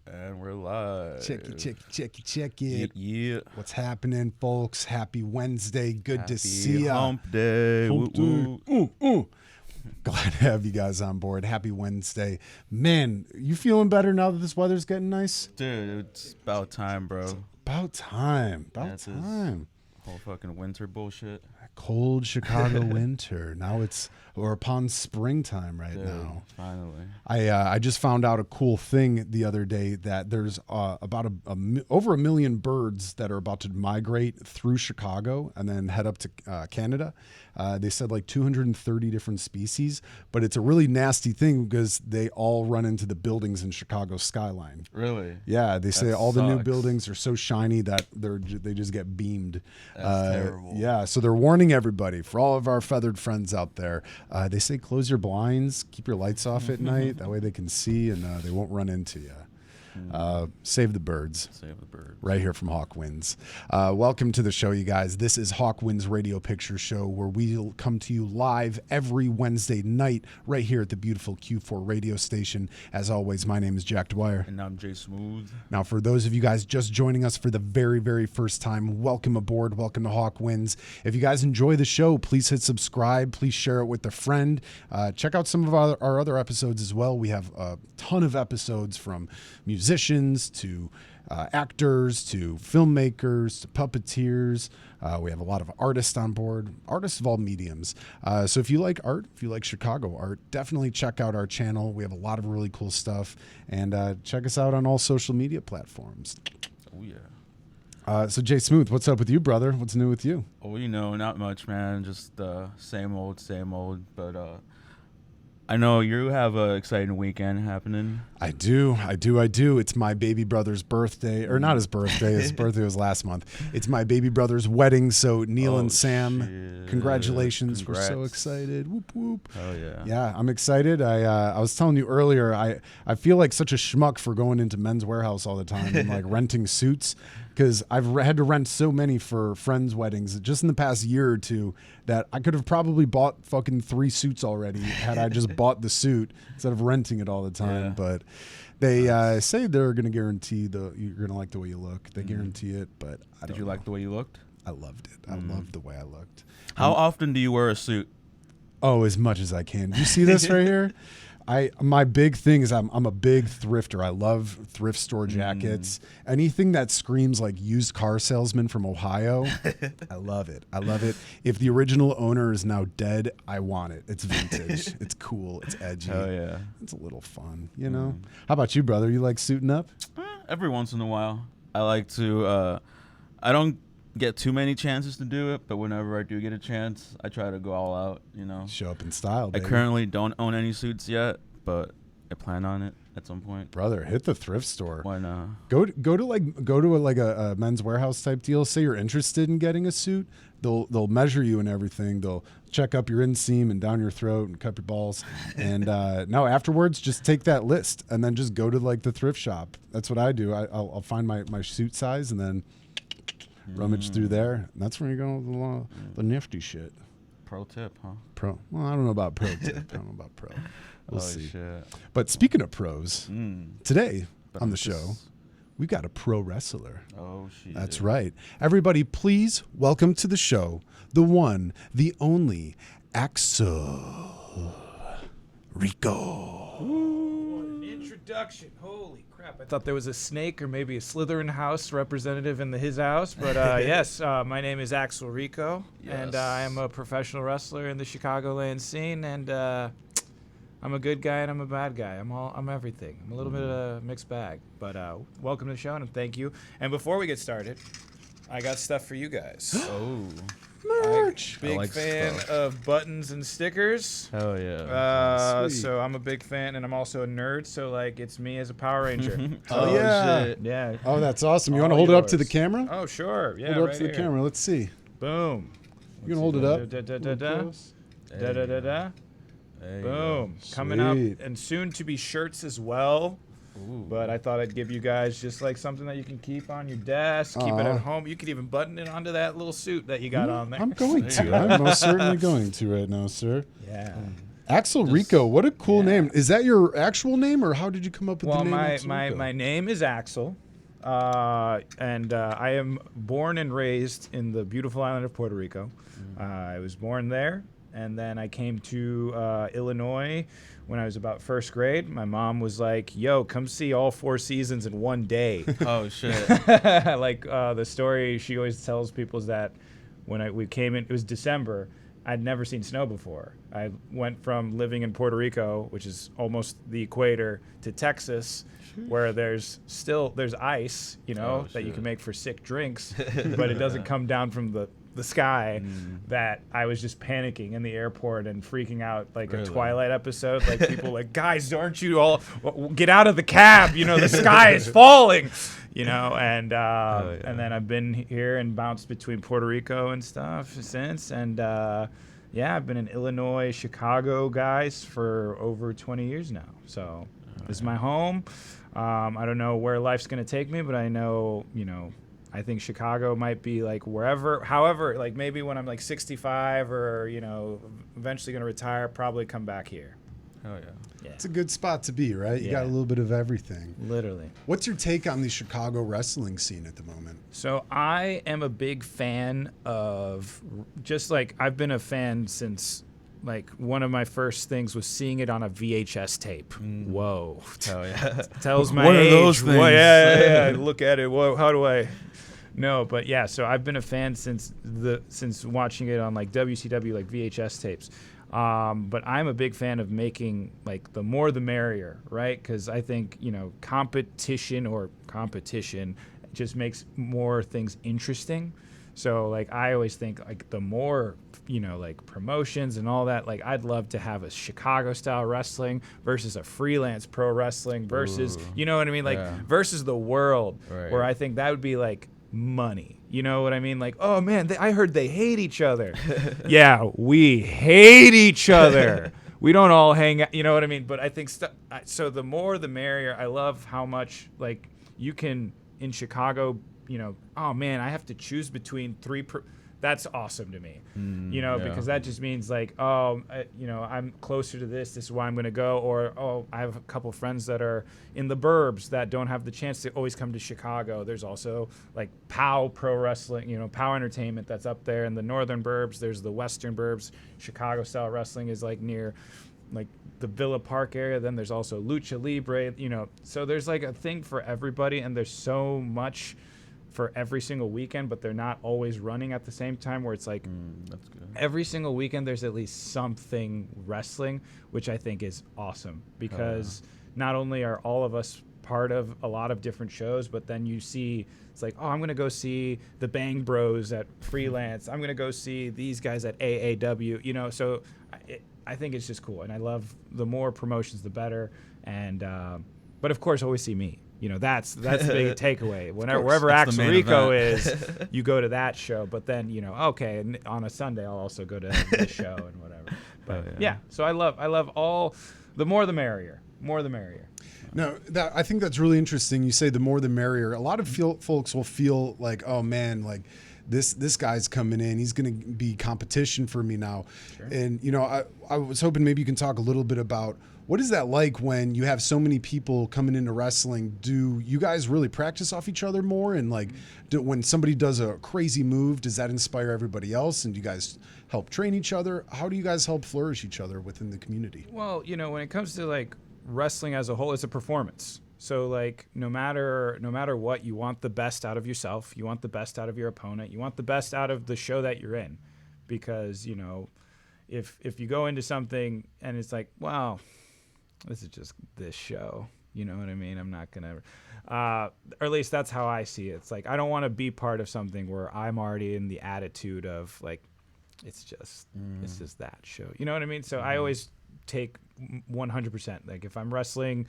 And we're live. Check it. Yeah. What's happening, folks? Happy Wednesday. Good to see ya. Hump day. Hump day. Glad to have you guys on board. Happy Wednesday. Man, you feeling better now that this weather's getting nice? Dude, it's about time, bro. About time. About time. Whole fucking winter bullshit. Cold Chicago winter. Now we're upon springtime now. Finally. I just found out a cool thing the other day that there's about over 1 million birds that are about to migrate through Chicago and then head up to Canada. They said like 230 different species, but it's a really nasty thing because they all run into the buildings in Chicago skyline. Really? Yeah, they say that all sucks. the new buildings are so shiny that they just get beamed. That's terrible. Yeah, so they're warning everybody, for all of our feathered friends out there. They say close your blinds, keep your lights off at night. That way they can see and they won't run into you. Save the birds. Save the birds. Right here from Hawkwinds. Welcome to the show, you guys. This is Hawkwinds Radio Picture Show, where we'll come to you live every Wednesday night right here at the beautiful Q4 radio station. As always, my name is Jack Dwyer. And I'm Jay Smooth. Now, for those of you guys just joining us for the very, very first time, welcome aboard. Welcome to Hawkwinds. If you guys enjoy the show, please hit subscribe. Please share it with a friend. Check out some of our other episodes as well. We have a ton of episodes from musicians to actors to filmmakers to puppeteers. We have a lot of artists on board, artists of all mediums. So if you like art, if you like Chicago art, definitely check out our channel. We have a lot of really cool stuff. And check us out on all social media platforms. Oh, yeah. So Jay Smooth, what's up with you, brother? What's new with you? Oh, not much, man. Just same old. But I know you have an exciting weekend happening. I do. It's my baby brother's birthday, or not his birthday. His birthday was last month. It's my baby brother's wedding. So Neil and Sam, shit. Congratulations. Congrats. We're so excited. Whoop, whoop. Oh, yeah. Yeah, I'm excited. I was telling you earlier, I feel like such a schmuck for going into Men's Warehouse all the time and like renting suits, because I've had to rent so many for friends' weddings just in the past year or two that I could have probably bought fucking 3 suits already had I just bought the suit instead of renting it all the time. Yeah. But they say they're going to guarantee you're going to like the way you look. They guarantee it, but I don't Did you know. like the way you looked? I loved it. I loved the way I looked. How often do you wear a suit? Oh, as much as I can. Do you see this right here? My big thing is I'm a big thrifter. I love thrift store jackets. Anything that screams like used car salesman from Ohio, I love it. If the original owner is now dead, I want it. It's vintage. It's cool. It's edgy. Oh, yeah. It's a little fun, you know? How about you, brother? You like suiting up? Every once in a while. I like to, I don't get too many chances to do it, but whenever I do get a chance, I try to go all out, Show up in style, baby. I currently don't own any suits yet, but I plan on it at some point. Brother, hit the thrift store. Why not? Go to a Men's Warehouse type deal. Say you're interested in getting a suit. They'll measure you and everything. They'll check up your inseam and down your throat and cut your balls. And now afterwards, just take that list and then just go to like the thrift shop. That's what I do. I'll find my suit size and then rummage through there. And that's where you go with the nifty shit. Pro tip, huh? Pro. Well, I don't know about pro tip. I don't know about pro. We'll see. Shit. But speaking of pros, today on the show, Just- we've got a pro wrestler. Oh, shit. That's right. Everybody, please welcome to the show the one, the only, Axel. Rico. What an introduction. Holy crap. I thought there was a snake or maybe a Slytherin house representative in his house. But yes, my name is Axel Rico. And Yes. I am a professional wrestler in the Chicagoland scene. And I'm a good guy and I'm a bad guy. I'm everything. I'm a little bit of a mixed bag. But welcome to the show and thank you. And before we get started, I got stuff for you guys. Oh. Merch. Big like fan stuff. of buttons and stickers. Hell yeah. Sweet. So I'm a big fan, and I'm also a nerd. So like, it's me as a Power Ranger. Oh, yeah. Shit. Yeah. Oh, that's awesome. You want to All hold it up to the yours. camera? Oh sure. Yeah. hold it up right to the here. camera. Let's see. Boom. You can hold it up. Da da da Real da. close. Da da da da. There you Boom. go. Coming up, Sweet. and soon to be shirts as well. But I thought I'd give you guys just like something that you can keep on your desk, keep it at home. You could even button it onto that little suit that you got on there. I'm going to. I'm most certainly going to right now, sir. Yeah. Axel Rico, what a cool name. Is that your actual name, or how did you come up with the name Axel Rico? My name is Axel, and I am born and raised in the beautiful island of Puerto Rico. I was born there, and then I came to Illinois when I was about first grade. My mom was like, yo, come see all 4 seasons in one day. Oh, shit. Like the story she always tells people is that when we came in, it was December, I'd never seen snow before. I went from living in Puerto Rico, which is almost the equator, to Texas, where there's ice, that you can make for sick drinks, but it doesn't come down from the sky. That I was just panicking in the airport and freaking out like a Twilight episode. Like people like, guys, aren't you all get out of the cab? The sky is falling. And then I've been here and bounced between Puerto Rico and stuff since. And I've been in Illinois, Chicago, guys, for over 20 years now. So this is my home. I don't know where life's gonna take me, but I know, I think Chicago might be like however, like maybe when I'm like 65 or, eventually gonna retire, probably come back here. Oh, yeah. It's a good spot to be, right? You got a little bit of everything. Literally. What's your take on the Chicago wrestling scene at the moment? So I am a big fan of, just like I've been a fan since, like, one of my first things was seeing it on a VHS tape. Whoa. Oh, yeah. Tells my One age. of those things. Well, yeah. Look at it. Whoa, how do I... No, but yeah, so I've been a fan since watching it on like WCW, like VHS tapes. But I'm a big fan of making like the more the merrier, right? Because I think competition just makes more things interesting. So like I always think like the more like promotions and all that, like I'd love to have a Chicago style wrestling versus a freelance pro wrestling versus you know what I mean, like versus the world, where I think that would be like money. You know what I mean? Like, oh man, I heard they hate each other. Yeah, we hate each other. We don't all hang out. You know what I mean? But I think so. The more the merrier. I love how much like you can in Chicago. Oh man, I have to choose between 3. That's awesome to me. Because that just means like, I'm closer to this. This is why I'm going to go. Or, I have a couple friends that are in the burbs that don't have the chance to always come to Chicago. There's also like POW Pro Wrestling, POW Entertainment that's up there in the northern burbs. There's the western burbs. Chicago style wrestling is like near like the Villa Park area. Then there's also Lucha Libre, So there's like a thing for everybody, and there's so much for every single weekend, but they're not always running at the same time, where it's like that's good. Every single weekend there's at least something wrestling, which I think is awesome, because not only are all of us part of a lot of different shows, but then you see it's like, I'm going to go see the Bang Bros at Freelance. I'm going to go see these guys at AAW, so I think it's just cool. And I love the more promotions, the better. And, but of course, always see me. That's the big takeaway. Wherever Axel Rico is, you go to that show. But then, okay, and on a Sunday I'll also go to this show and whatever. But so I love all. The more the merrier. More the merrier. No, I think that's really interesting. You say the more the merrier. A lot of folks will feel like, oh man, like this guy's coming in. He's going to be competition for me now. Sure. And I was hoping maybe you can talk a little bit about. What is that like when you have so many people coming into wrestling? Do you guys really practice off each other more? And like, when somebody does a crazy move, does that inspire everybody else? And do you guys help train each other? How do you guys help flourish each other within the community? Well, when it comes to like wrestling as a whole, it's a performance. So like no matter what, you want the best out of yourself. You want the best out of your opponent. You want the best out of the show that you're in, because if you go into something and it's like, wow, this is just this show, you know what I mean? I'm not gonna, or at least that's how I see it. It's like I don't want to be part of something where I'm already in the attitude of like, it's just that show, you know what I mean? So I always take 100%. Like if I'm wrestling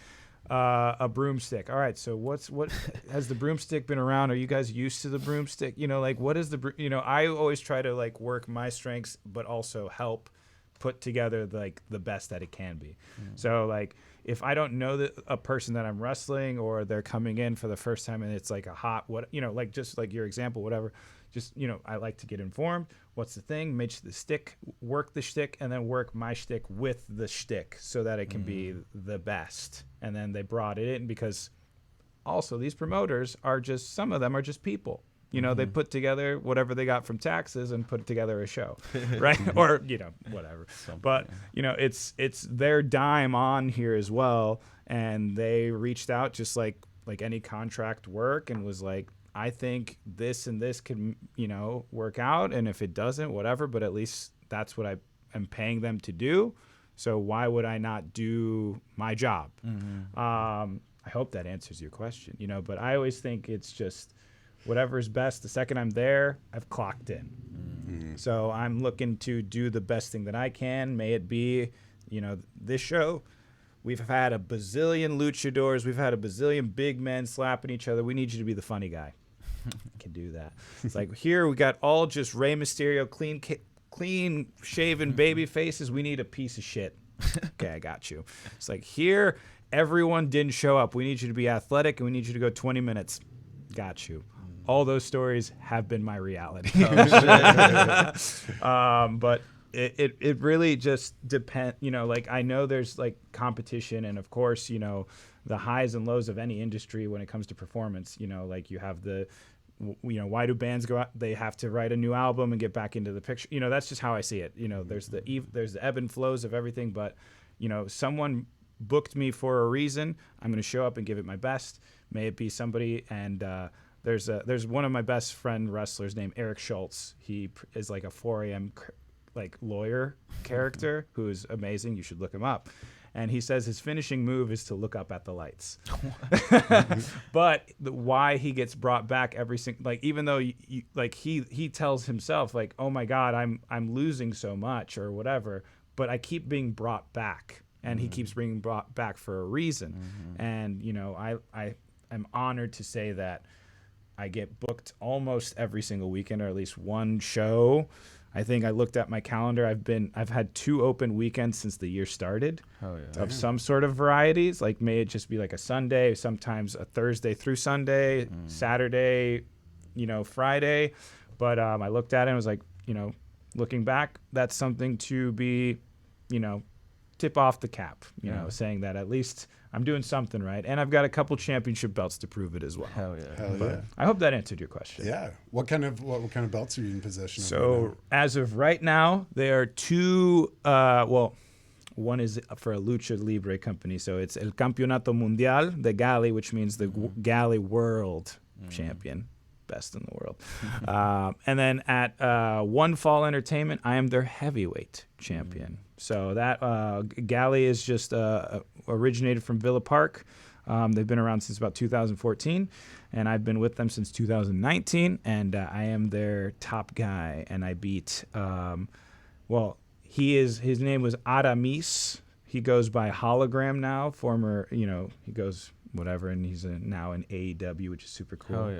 a broomstick, all right, so what has the broomstick been around? Are you guys used to the broomstick? Like what is I always try to like work my strengths, but also help put together like the best that it can be. So like if I don't know a person that I'm wrestling, or they're coming in for the first time and it's like a hot, like just like your example, whatever, just, I like to get informed. What's the thing? Make the stick, work the shtick, and then work my shtick with the shtick so that it can be the best. And then they brought it in because also these promoters are just, some of them are just people. They put together whatever they got from taxes and put together a show, right? Or, whatever. But, it's their dime on here as well. And they reached out just like any contract work, and was like, I think this and this can, work out. And if it doesn't, whatever, but at least that's what I am paying them to do. So why would I not do my job? I hope that answers your question, but I always think it's just whatever's best. The second I'm there, I've clocked in. So I'm looking to do the best thing that I can. May it be, this show, we've had a bazillion luchadors. We've had a bazillion big men slapping each other. We need you to be the funny guy. I can do that. It's like, here we got all just Rey Mysterio, clean shaven baby faces. We need a piece of shit. Okay, I got you. It's like, here, everyone didn't show up. We need you to be athletic, and we need you to go 20 minutes. Got you. All those stories have been my reality. But it really just depends. I know there's like competition, and of course, the highs and lows of any industry when it comes to performance. Like you have the, why do bands go out? They have to write a new album and get back into the picture. That's just how I see it. There's the ebb and flows of everything. But someone booked me for a reason. I'm going to show up and give it my best. May it be somebody and. There's one of my best friend wrestlers named Eric Schultz. He is like a 4 a.m. Lawyer character who is amazing. You should look him up. And he says his finishing move is to look up at the lights. But why he gets brought back every single, even though he tells himself oh my God, I'm losing so much or whatever, but I keep being brought back, and he keeps being brought back for a reason. And I'm honored to say that I get booked almost every single weekend, or at least one show. I think I looked at my calendar. I've had 2 open weekends since the year started. Of some sort of varieties. Like, may it just be like a Sunday, sometimes a Thursday through Sunday, Saturday, Friday. But I looked at it and was like, looking back, that's something to be, tip off the cap, saying that at least I'm doing something right. And I've got a couple championship belts to prove it as well. Hell yeah. I hope that answered your question. Yeah. What kind of belts are you in possession of? So as of right now, there are 2, one is for a Lucha Libre company. So it's El Campeonato Mundial de Gali, which means the Gali World Champion. Best in the world. And then at One Fall Entertainment, I am their heavyweight champion. So that Gali is just originated from Villa Park. They've been around since about 2014, and I've been with them since 2019, and I am their top guy, and I beat, his name was Aramis. He goes by Hologram now, he goes whatever, and he's now in AEW, which is super cool.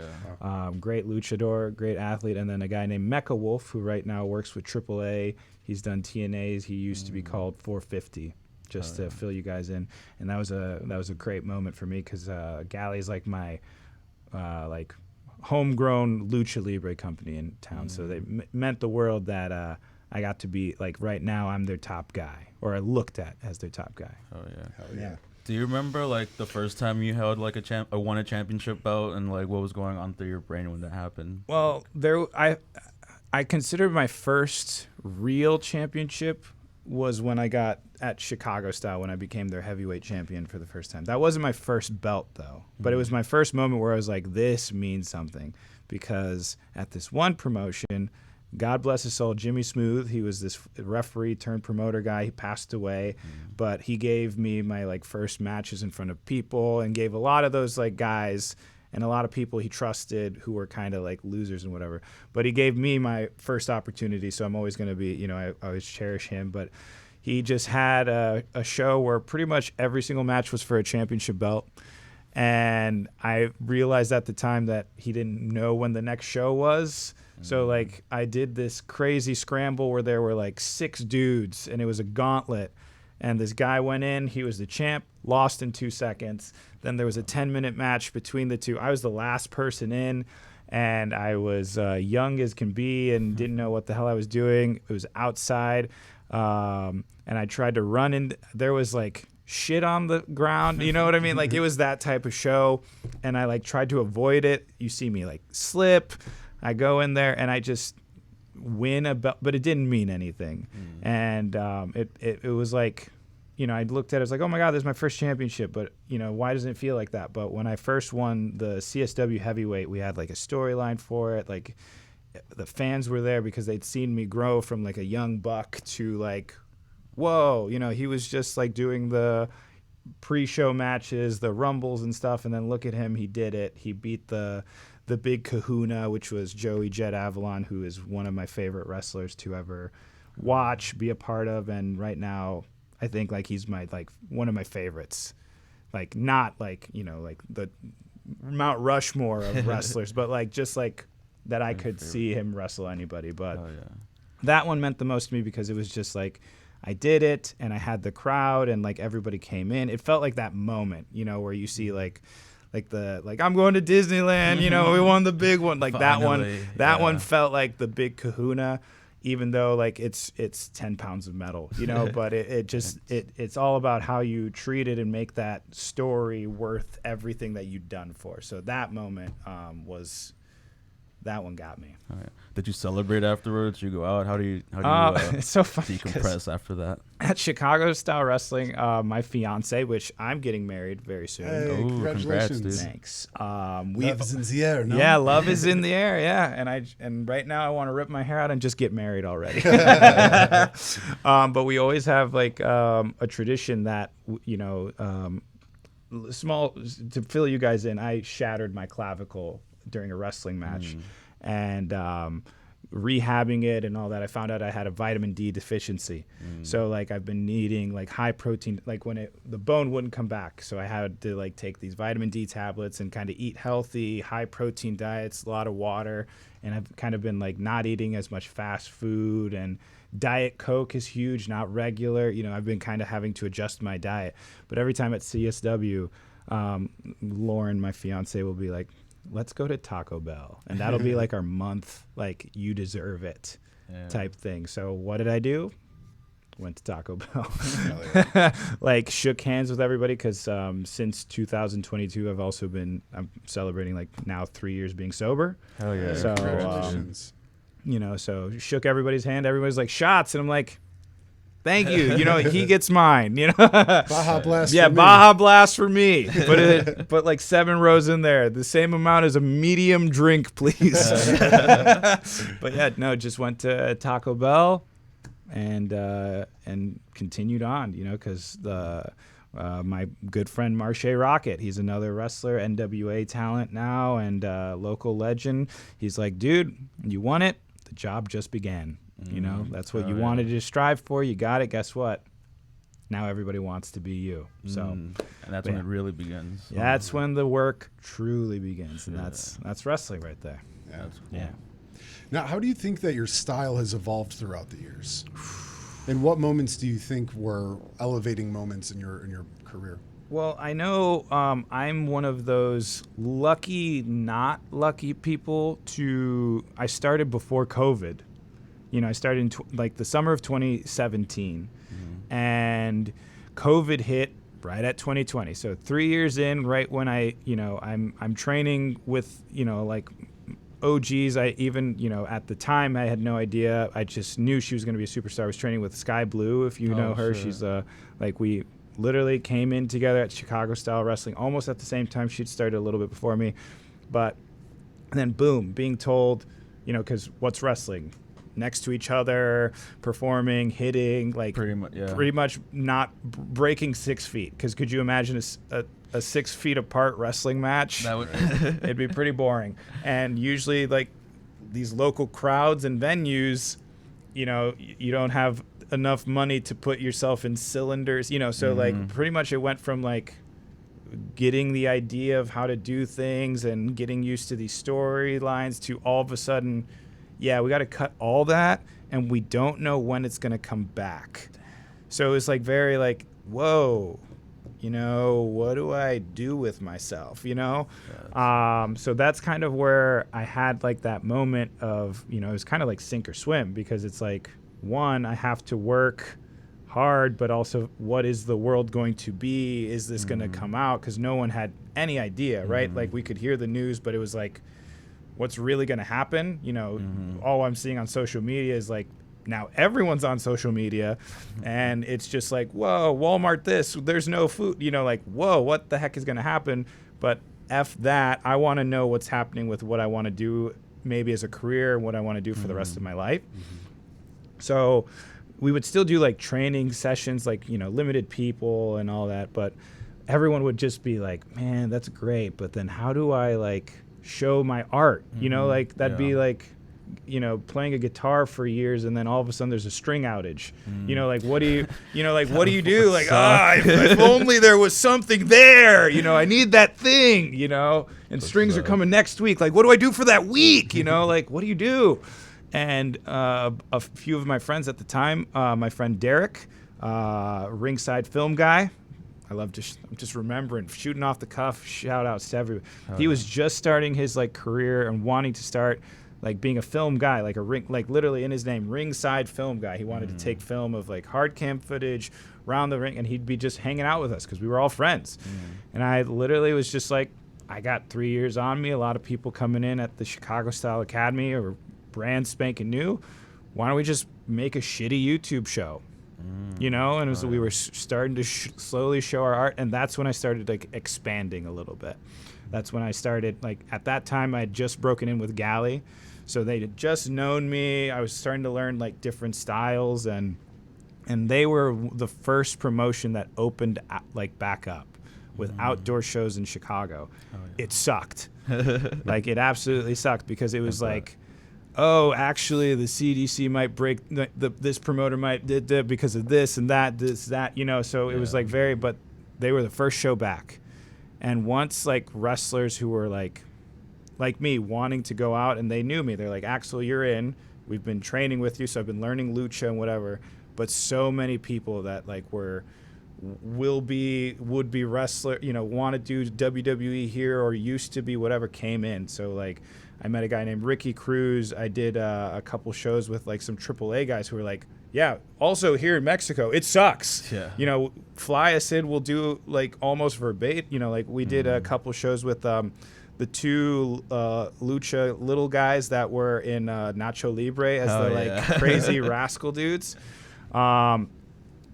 Great luchador, great athlete. And then a guy named Mecha Wolf, who right now works with AAA. He's done TNAs. He used to be called 450, just to fill you guys in. And that was a great moment for me, because Galley's like my homegrown Lucha Libre company in town. So they meant the world that I got to be, right now I'm their top guy, or I looked at as their top guy. Hell yeah. Do you remember the first time you held won a championship belt, and what was going on through your brain when that happened? Well, I consider my first real championship was when I got at Chicago Style, when I became their heavyweight champion for the first time. That wasn't my first belt though, but it was my first moment where I was like, this means something, because at this one promotion, God bless his soul, Jimmy Smooth, he was this referee turned promoter guy. He passed away, but he gave me my first matches in front of people, and gave a lot of those guys and a lot of people he trusted who were kind of losers and whatever. But he gave me my first opportunity, so I'm always going to be, I always cherish him. But he just had a show where pretty much every single match was for a championship belt. And I realized at the time that he didn't know when the next show was. So I did this crazy scramble where there were 6 dudes, and it was a gauntlet. And this guy went in. He was the champ, lost in 2 seconds. Then there was a 10-minute match between the two. I was the last person in, and I was young as can be and didn't know what the hell I was doing. It was outside, and I tried to run in. There was like shit on the ground, you know what I mean? Like, it was that type of show, and I like tried to avoid it. You see me like slip. I go in there and I just win a belt, but it didn't mean anything. And it was like, you know, I looked at it, I was like, oh my God, this is my first championship, but you know, why doesn't it feel like that? But when I first won the CSW heavyweight, we had like a storyline for it. Like, the fans were there because they'd seen me grow from like a young buck to like, whoa, you know, he was just like doing the pre-show matches, the rumbles and stuff, and then look at him, he did it. He beat the big kahuna, which was Joey Jet Avalon, who is one of my favorite wrestlers to ever watch, be a part of, and right now I think like he's my like one of my favorites. Like, not like, you know, like the Mount Rushmore of wrestlers, but like just like that I could see him wrestle anybody. But that one meant the most to me because it was just like I did it and I had the crowd and like everybody came in. It felt like that moment, you know, where you see like I'm going to Disneyland, you know, we won the big one. Like Finally, that one felt like the big kahuna, even though like it's 10 pounds of metal, you know, but it's all about how you treat it and make that story worth everything that you've done for. So that moment that one got me. Oh, yeah. Did you celebrate afterwards? Did you go out? How do you it's so funny decompress after that? At Chicago Style Wrestling, my fiance, which I'm getting married very soon. Hey, Ooh, congratulations. congrats, dude. Thanks. Love is in the air, no? Yeah, love is in the air. Yeah, and right now I want to rip my hair out and just get married already. But we always have like a tradition that, you know, small to fill you guys in. I shattered my clavicle during a wrestling match, and rehabbing it and all that, I found out I had a vitamin D deficiency. So like I've been needing like high protein, like when the bone wouldn't come back, so I had to like take these vitamin D tablets and kind of eat healthy, high protein diets, a lot of water, and I've kind of been like not eating as much fast food, and Diet Coke is huge, not regular. You know, I've been kind of having to adjust my diet. But every time at CSW, Lauren, my fiance, will be like, let's go to Taco Bell. And that'll be like our month, like, you deserve it type thing. So what did I do? Went to Taco Bell. Like, shook hands with everybody because since 2022, I'm celebrating like now 3 years being sober. Hell yeah. So, Congratulations. you know, so shook everybody's hand. Everybody's like, shots. And I'm like, thank you. You know, he gets mine, you know. Baja Blast Yeah, for me. Baja Blast for me. But like 7 rows in there. The same amount as a medium drink, please. But yeah, no, just went to Taco Bell and continued on, you know, because my good friend Marche Rocket, he's another wrestler, NWA talent now, and local legend. He's like, dude, you won it. The job just began. You know, that's what you wanted to strive for. You got it. Guess what? Now everybody wants to be you. So, and that's when it really begins. That's when the work truly begins, and that's wrestling right there. Yeah. That's cool. Yeah. Now, how do you think that your style has evolved throughout the years? And what moments do you think were elevating moments in your career? Well, I know I'm one of those lucky, not lucky people I started before COVID. You know, I started in like the summer of 2017, and COVID hit right at 2020. So 3 years in, right when I'm training with, you know, like OGs. I even, you know, at the time I had no idea. I just knew she was going to be a superstar. I was training with Sky Blue, if you know her. Sure. She's like, we literally came in together at Chicago Style Wrestling almost at the same time. She'd started a little bit before me, but then boom, being told, you know, because what's wrestling? Next to each other, performing, hitting, like pretty much not breaking 6 feet. Because could you imagine a 6 feet apart wrestling match? That would It'd be pretty boring. And usually, like, these local crowds and venues, you know, you don't have enough money to put yourself in cylinders, you know. So like pretty much it went from like getting the idea of how to do things and getting used to these storylines to all of a sudden, yeah, we got to cut all that, and we don't know when it's going to come back. So it was like very like, whoa, you know, what do I do with myself, you know? So that's kind of where I had like that moment of, you know, it was kind of like sink or swim, because it's like, one, I have to work hard, but also what is the world going to be? Is this going to come out? Because no one had any idea, right? Like we could hear the news, but it was like, what's really going to happen? You know, all I'm seeing on social media is like, now everyone's on social media, and it's just like, whoa, Walmart this, there's no food, you know, like, whoa, what the heck is going to happen? But F that, I want to know what's happening with what I want to do maybe as a career and what I want to do for the rest of my life. So we would still do like training sessions, like, you know, limited people and all that, but everyone would just be like, man, that's great, but then how do I like show my art? You know, like that'd be like, you know, playing a guitar for years, and then all of a sudden there's a string outage. You know, like what do you, you know, like what do you do? Like, if only there was something there. You know, I need that thing. You know, and strings are coming next week. Like, what do I do for that week? You know, like what do you do? And a few of my friends at the time, my friend Derek, ringside film guy. I love I'm just remembering, shooting off the cuff, shout outs to everyone. He was just starting his like career and wanting to start like being a film guy, like like literally in his name, ringside film guy. He wanted to take film of like hard cam footage around the ring, and he'd be just hanging out with us because we were all friends. And I literally was just like, I got 3 years on me, a lot of people coming in at the Chicago Style Academy or brand spanking new. Why don't we just make a shitty YouTube show? You know, and it was, we were starting to slowly show our art, and that's when I started like expanding a little bit. That's when I started, like, at that time I had just broken in with Galley, so they had just known me. I was starting to learn like different styles, and they were the first promotion that opened like back up with outdoor shows in Chicago. It sucked. Like it absolutely sucked, because it was like, oh, actually, the CDC might break, this promoter might because of this and that, you know. So it was like but they were the first show back. And once like wrestlers who were like me wanting to go out, and they knew me, they're like, Axel, you're in. We've been training with you, so I've been learning lucha and whatever. But so many people that like would be wrestler, you know, want to do WWE here or used to be whatever, came in. So like, I met a guy named Ricky Cruz. I did a couple shows with like some AAA guys who were like, yeah, also here in Mexico, it sucks. Yeah. You know, Fly Acid will do like almost verbatim. You know, like we did a couple shows with the two lucha little guys that were in Nacho Libre as like crazy rascal dudes.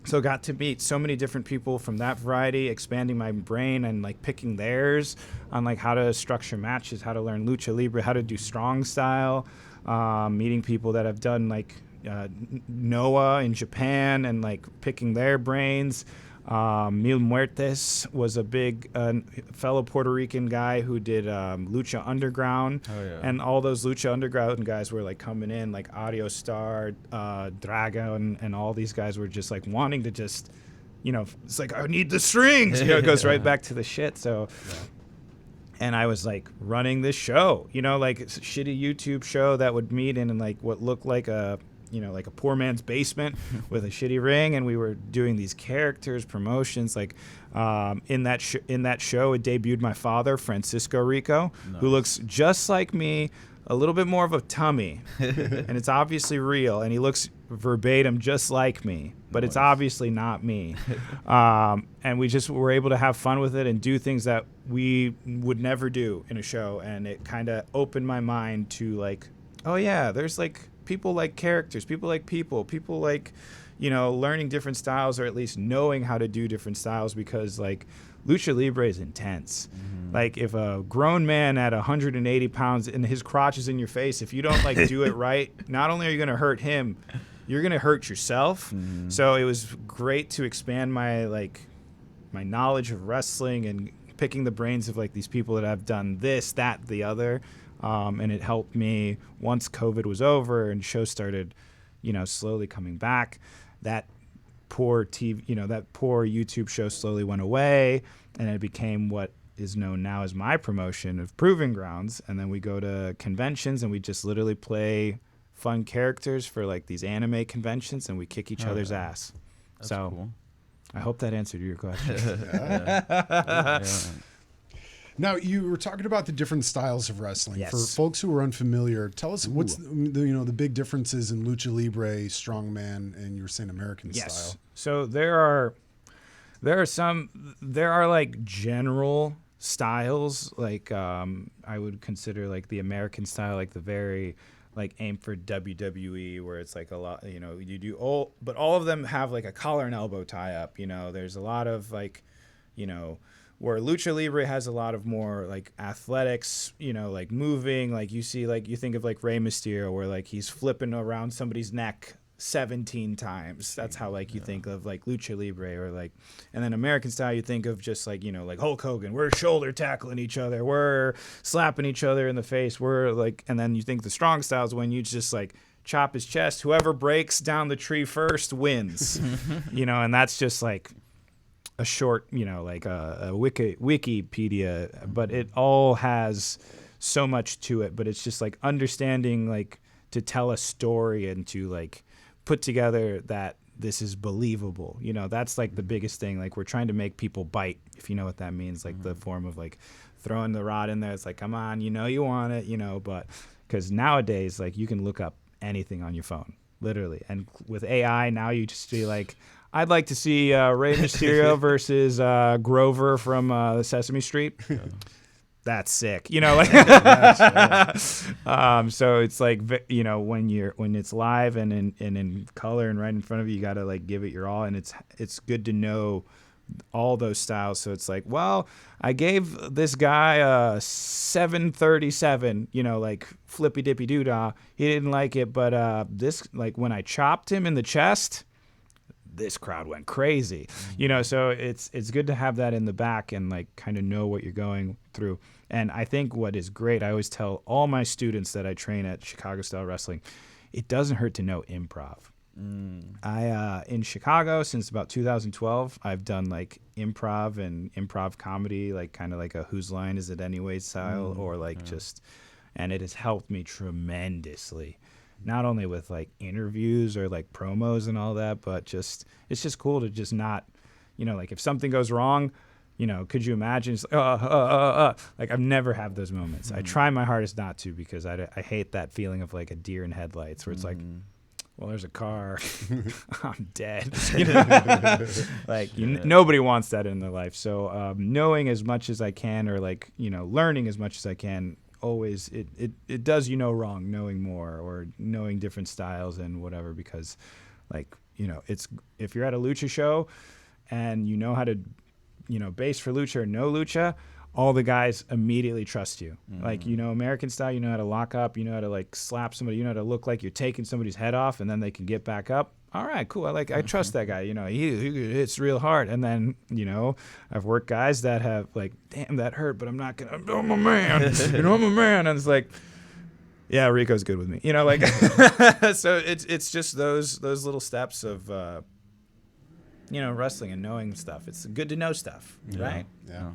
So got to meet so many different people from that variety, expanding my brain and like picking theirs on like how to structure matches, how to learn lucha libre, how to do strong style, meeting people that have done like Noah in Japan and like picking their brains. Mil Muertes was a big fellow Puerto Rican guy who did Lucha Underground. And all those Lucha Underground guys were like coming in, like Audio Star, Dragon, and all these guys were just like wanting to just, you know, it's like, I need the strings. You know, it goes right back to the shit. So, and I was like running this show, you know, like it's a shitty YouTube show that would meet in like what looked like a, you know, like a poor man's basement with a shitty ring, and we were doing these characters, promotions. Like in that show, it debuted my father, Francisco Rico, who looks just like me, a little bit more of a tummy, and it's obviously real, and he looks verbatim just like me, but it's obviously not me. And we just were able to have fun with it and do things that we would never do in a show, and it kind of opened my mind to like, oh yeah, there's like people like characters, people like, you know, learning different styles, or at least knowing how to do different styles, because like lucha libre is intense. Like if a grown man at 180 pounds and his crotch is in your face, if you don't like do it right, not only are you going to hurt him, you're going to hurt yourself. So it was great to expand my knowledge of wrestling and picking the brains of like these people that have done this, that, the other. And it helped me once COVID was over and shows started, you know, slowly coming back. That poor TV, you know, that poor YouTube show slowly went away, and it became what is known now as my promotion of Proving Grounds. And then we go to conventions and we just literally play fun characters for like these anime conventions, and we kick each other's ass. That's so cool. I hope that answered your question. Yeah. Now, you were talking about the different styles of wrestling. Yes. For folks who are unfamiliar, tell us what's the big differences in lucha libre, strongman, and you were saying American style. So there are like general styles, like I would consider like the American style, like the very like aimed for WWE, where it's like a lot, you do all, but all of them have like a collar and elbow tie up. There's a lot of like, where Lucha Libre has a lot of more like athletics, like moving, like you think of like Rey Mysterio, where like he's flipping around somebody's neck 17 times. That's how like you think of like Lucha Libre, or like, and then American style, you think of just like, like Hulk Hogan, we're shoulder tackling each other, we're slapping each other in the face, we're like, and then you think the strong style is when you just like chop his chest, whoever breaks down the tree first wins. And that's just like a short, like a Wikipedia, but it all has so much to it. But it's just like understanding, like, to tell a story and to like put together that this is believable. That's like the biggest thing. Like, we're trying to make people bite, if you know what that means, like the form of like throwing the rod in there. It's like, come on, you want it, but because nowadays, like, you can look up anything on your phone, literally. And with AI now, you just be like, I'd like to see Rey Mysterio versus Grover from Sesame Street. That's sick, like. So it's like, when it's live and in color and right in front of you, you gotta like give it your all, and it's good to know all those styles. So it's like, well, I gave this guy a 737, like flippy dippy doo dah. He didn't like it, but this, like, when I chopped him in the chest, this crowd went crazy, so it's good to have that in the back and like kind of know what you're going through. And I think what is great, I always tell all my students that I train at Chicago Style Wrestling, it doesn't hurt to know improv. I in Chicago since about 2012, I've done like improv and improv comedy, like kind of like a Whose Line Is It Anyway style, or like and it has helped me tremendously. Not only with like interviews or like promos and all that, but it's just cool to just not, like if something goes wrong, could you imagine? It's like, like I've never had those moments. I try my hardest not to, because I hate that feeling of like a deer in headlights, where it's like, well, there's a car, I'm dead. Like nobody wants that in their life. So knowing as much as I can, or like, learning as much as I can, always it does wrong, knowing more or knowing different styles and whatever, because like it's, if you're at a lucha show and you know how to base for lucha or no lucha, all the guys immediately trust you. Like American style, you know how to lock up, you know how to like slap somebody, you know how to look like you're taking somebody's head off and then they can get back up. All right, cool. I trust that guy. He hits real hard. And then, I've worked guys that have like, damn, that hurt, but I'm not gonna. I'm a man. I'm a man. And it's like, yeah, Rico's good with me. Like, so it's just those little steps of, wrestling and knowing stuff. It's good to know stuff, right? Yeah.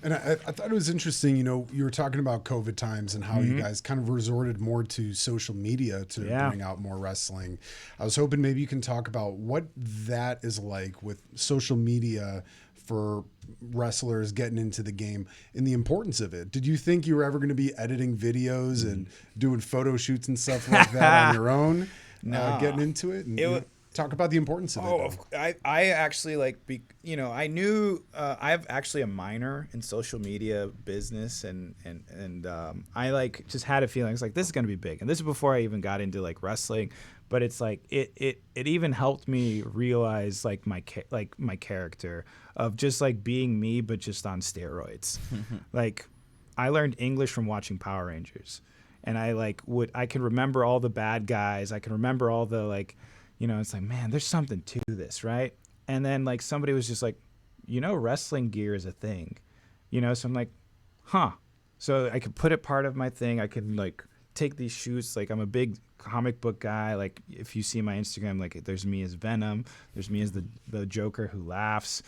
And I thought it was interesting, you were talking about COVID times and how you guys kind of resorted more to social media to bring out more wrestling. I was hoping maybe you can talk about what that is like with social media for wrestlers getting into the game and the importance of it. Did you think you were ever going to be editing videos and doing photo shoots and stuff like that on your own, getting into it? And, talk about the importance of it. I actually I knew I have actually a minor in social media business, and I like just had a feeling it's like this is gonna be big, and this is before I even got into like wrestling. But it's like it even helped me realize like my character of just like being me, but just on steroids. Like I learned English from watching Power Rangers, and I can remember all the bad guys. I can remember all the like. It's like, man, there's something to this, right? And then, like, somebody was just like, wrestling gear is a thing, So I'm like, huh. So I could put it part of my thing. I could, like, take these shoots. Like, I'm a big comic book guy. Like, if you see my Instagram, like, there's me as Venom. There's me as the Joker who laughs.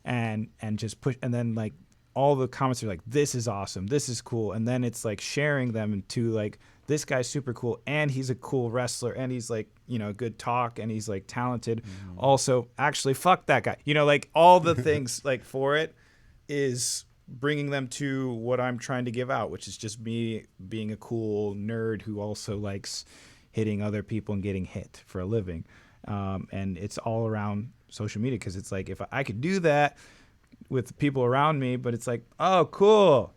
And just push. And then, like, all the comments are like, this is awesome. This is cool. And then it's, like, sharing them to, like, this guy's super cool, and he's a cool wrestler, and he's like, good talk, and he's like talented. Also, actually, fuck that guy. Like all the things like for it is bringing them to what I'm trying to give out, which is just me being a cool nerd who also likes hitting other people and getting hit for a living. And it's all around social media, because it's like, if I could do that with people around me, but it's like, oh, cool.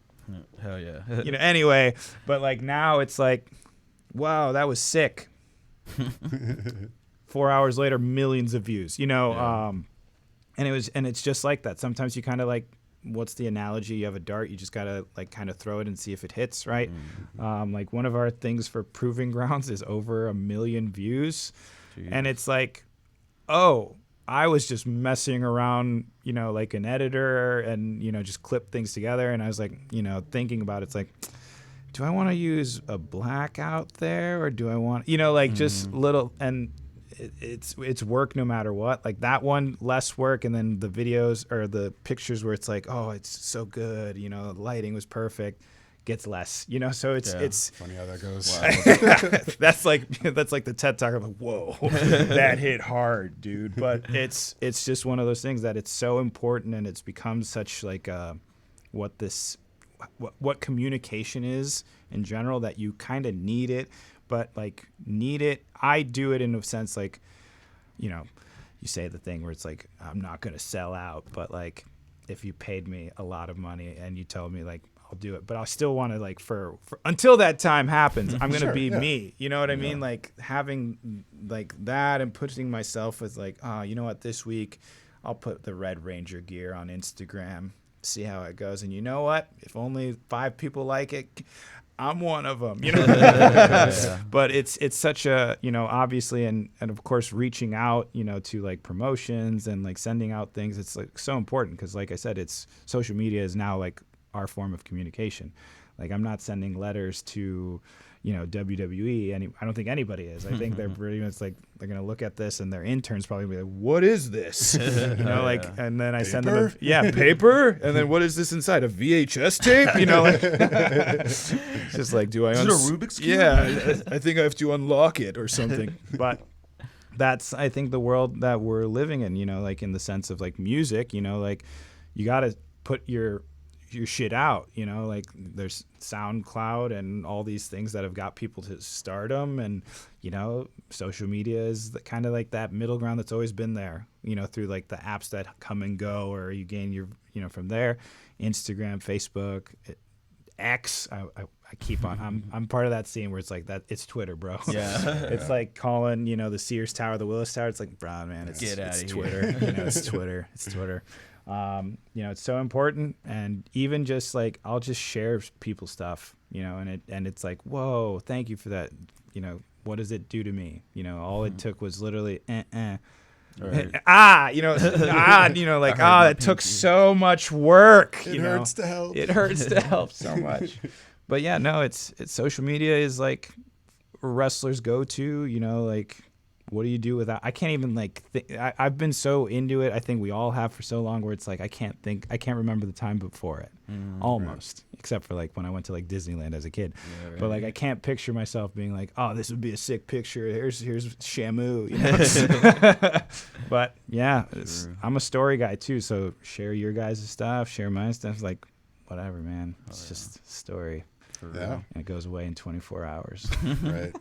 Hell yeah. Anyway, but like now it's like, wow, that was sick. 4 hours later, millions of views, and it's just like that. Sometimes you kind of like, what's the analogy? You have a dart, you just gotta like kind of throw it and see if it hits, right? Like one of our things for Proving Grounds is over 1 million views. Jeez. And it's like, oh, I was just messing around, like an editor and, just clip things together. And I was like, thinking about it, it's like, do I want to use a blackout there, or do I want, just little, and it's work no matter what. Like that one, less work, and then the videos or the pictures where it's like, oh, it's so good, the lighting was perfect, gets less, so it's funny how that goes. Wow. that's like the TED Talk. I'm like, whoa, that hit hard, dude. But it's just one of those things that it's so important, and it's become such like what communication is in general, that you kind of need it. But like need it, I do it in a sense like, you say the thing where it's like, I'm not gonna sell out, but like if you paid me a lot of money and you told me like, I'll do it, but I still want to like for until that time happens, I'm gonna be me. You know what I mean? Like having like that and putting myself as like, oh, you know what? This week I'll put the Red Ranger gear on Instagram, see how it goes, and you know what? If only 5 people like it, I'm one of them. But it's such a obviously, and of course reaching out to like promotions and like sending out things. It's like so important, because like I said, it's social media is now like our form of communication. Like I'm not sending letters to WWE. I don't think anybody is. I think they're pretty much like, they're gonna look at this and their interns probably be like, what is this? Like, and then I send them paper, and then what is this inside, a VHS tape? Like just like, do I is it a Rubik's Cube? I think I have to unlock it or something. But that's, I think, the world that we're living in, like in the sense of like music, like you got to put your shit out, like there's SoundCloud and all these things that have got people to stardom, and social media is kind of like that middle ground that's always been there, through like the apps that come and go, or you gain your from there. Instagram, Facebook, X, I keep on, I'm part of that scene where it's like that, it's Twitter, bro. It's like calling the Sears Tower the Willis Tower. It's like, bro, man, it's Twitter. It's Twitter. It's so important. And even just like, I'll just share people's stuff, and it's like, whoa, thank you for that. What does it do to me? All it took was literally right. It took so much work. It hurts to help. It hurts to help so much. But yeah, no, it's social media is like wrestlers go to, like, what do you do without? I can't even like I've been so into it. I think we all have for so long, where it's like I can't remember the time before it, almost, right. Except for like when I went to like Disneyland as a kid. Yeah, right. But like I can't picture myself being like, oh, this would be a sick picture. Here's Shamu. But yeah, I'm a story guy too. So share your guys' stuff, share my stuff. Like whatever, man. It's just a story. Yeah. And it goes away in 24 hours. Right.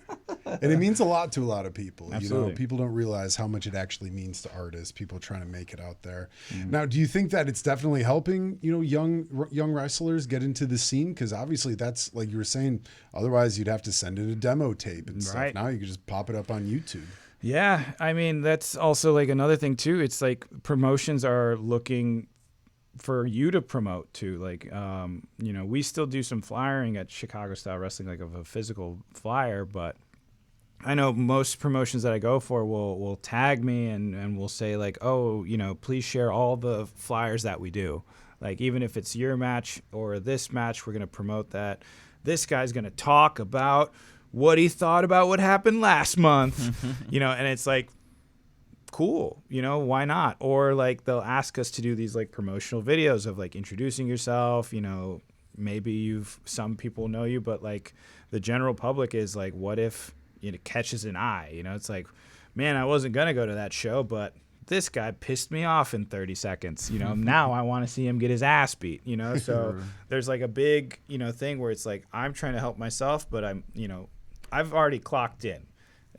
And it means a lot to a lot of people. Absolutely. People don't realize how much it actually means to artists, people trying to make it out there. Now, do you think that it's definitely helping, young wrestlers get into the scene? Because obviously that's, like you were saying, otherwise you'd have to send in a demo tape and stuff. Now you can just pop it up on YouTube. Yeah. I mean, that's also like another thing too. It's like promotions are looking for you to promote too. Like, we still do some flyering at Chicago Style Wrestling, like of a physical flyer, but I know most promotions that I go for will tag me and will say like, oh, please share all the flyers that we do. Like, even if it's your match or this match, we're going to promote that. This guy's going to talk about what he thought about what happened last month, and it's like, cool, why not? Or like they'll ask us to do these like promotional videos of like introducing yourself, maybe some people know you, but like the general public is like, what if it catches an eye? It's like, man, I wasn't gonna go to that show, but this guy pissed me off in 30 seconds. Now I want to see him get his ass beat. So there's like a big thing where it's like I'm trying to help myself, but I've already clocked in.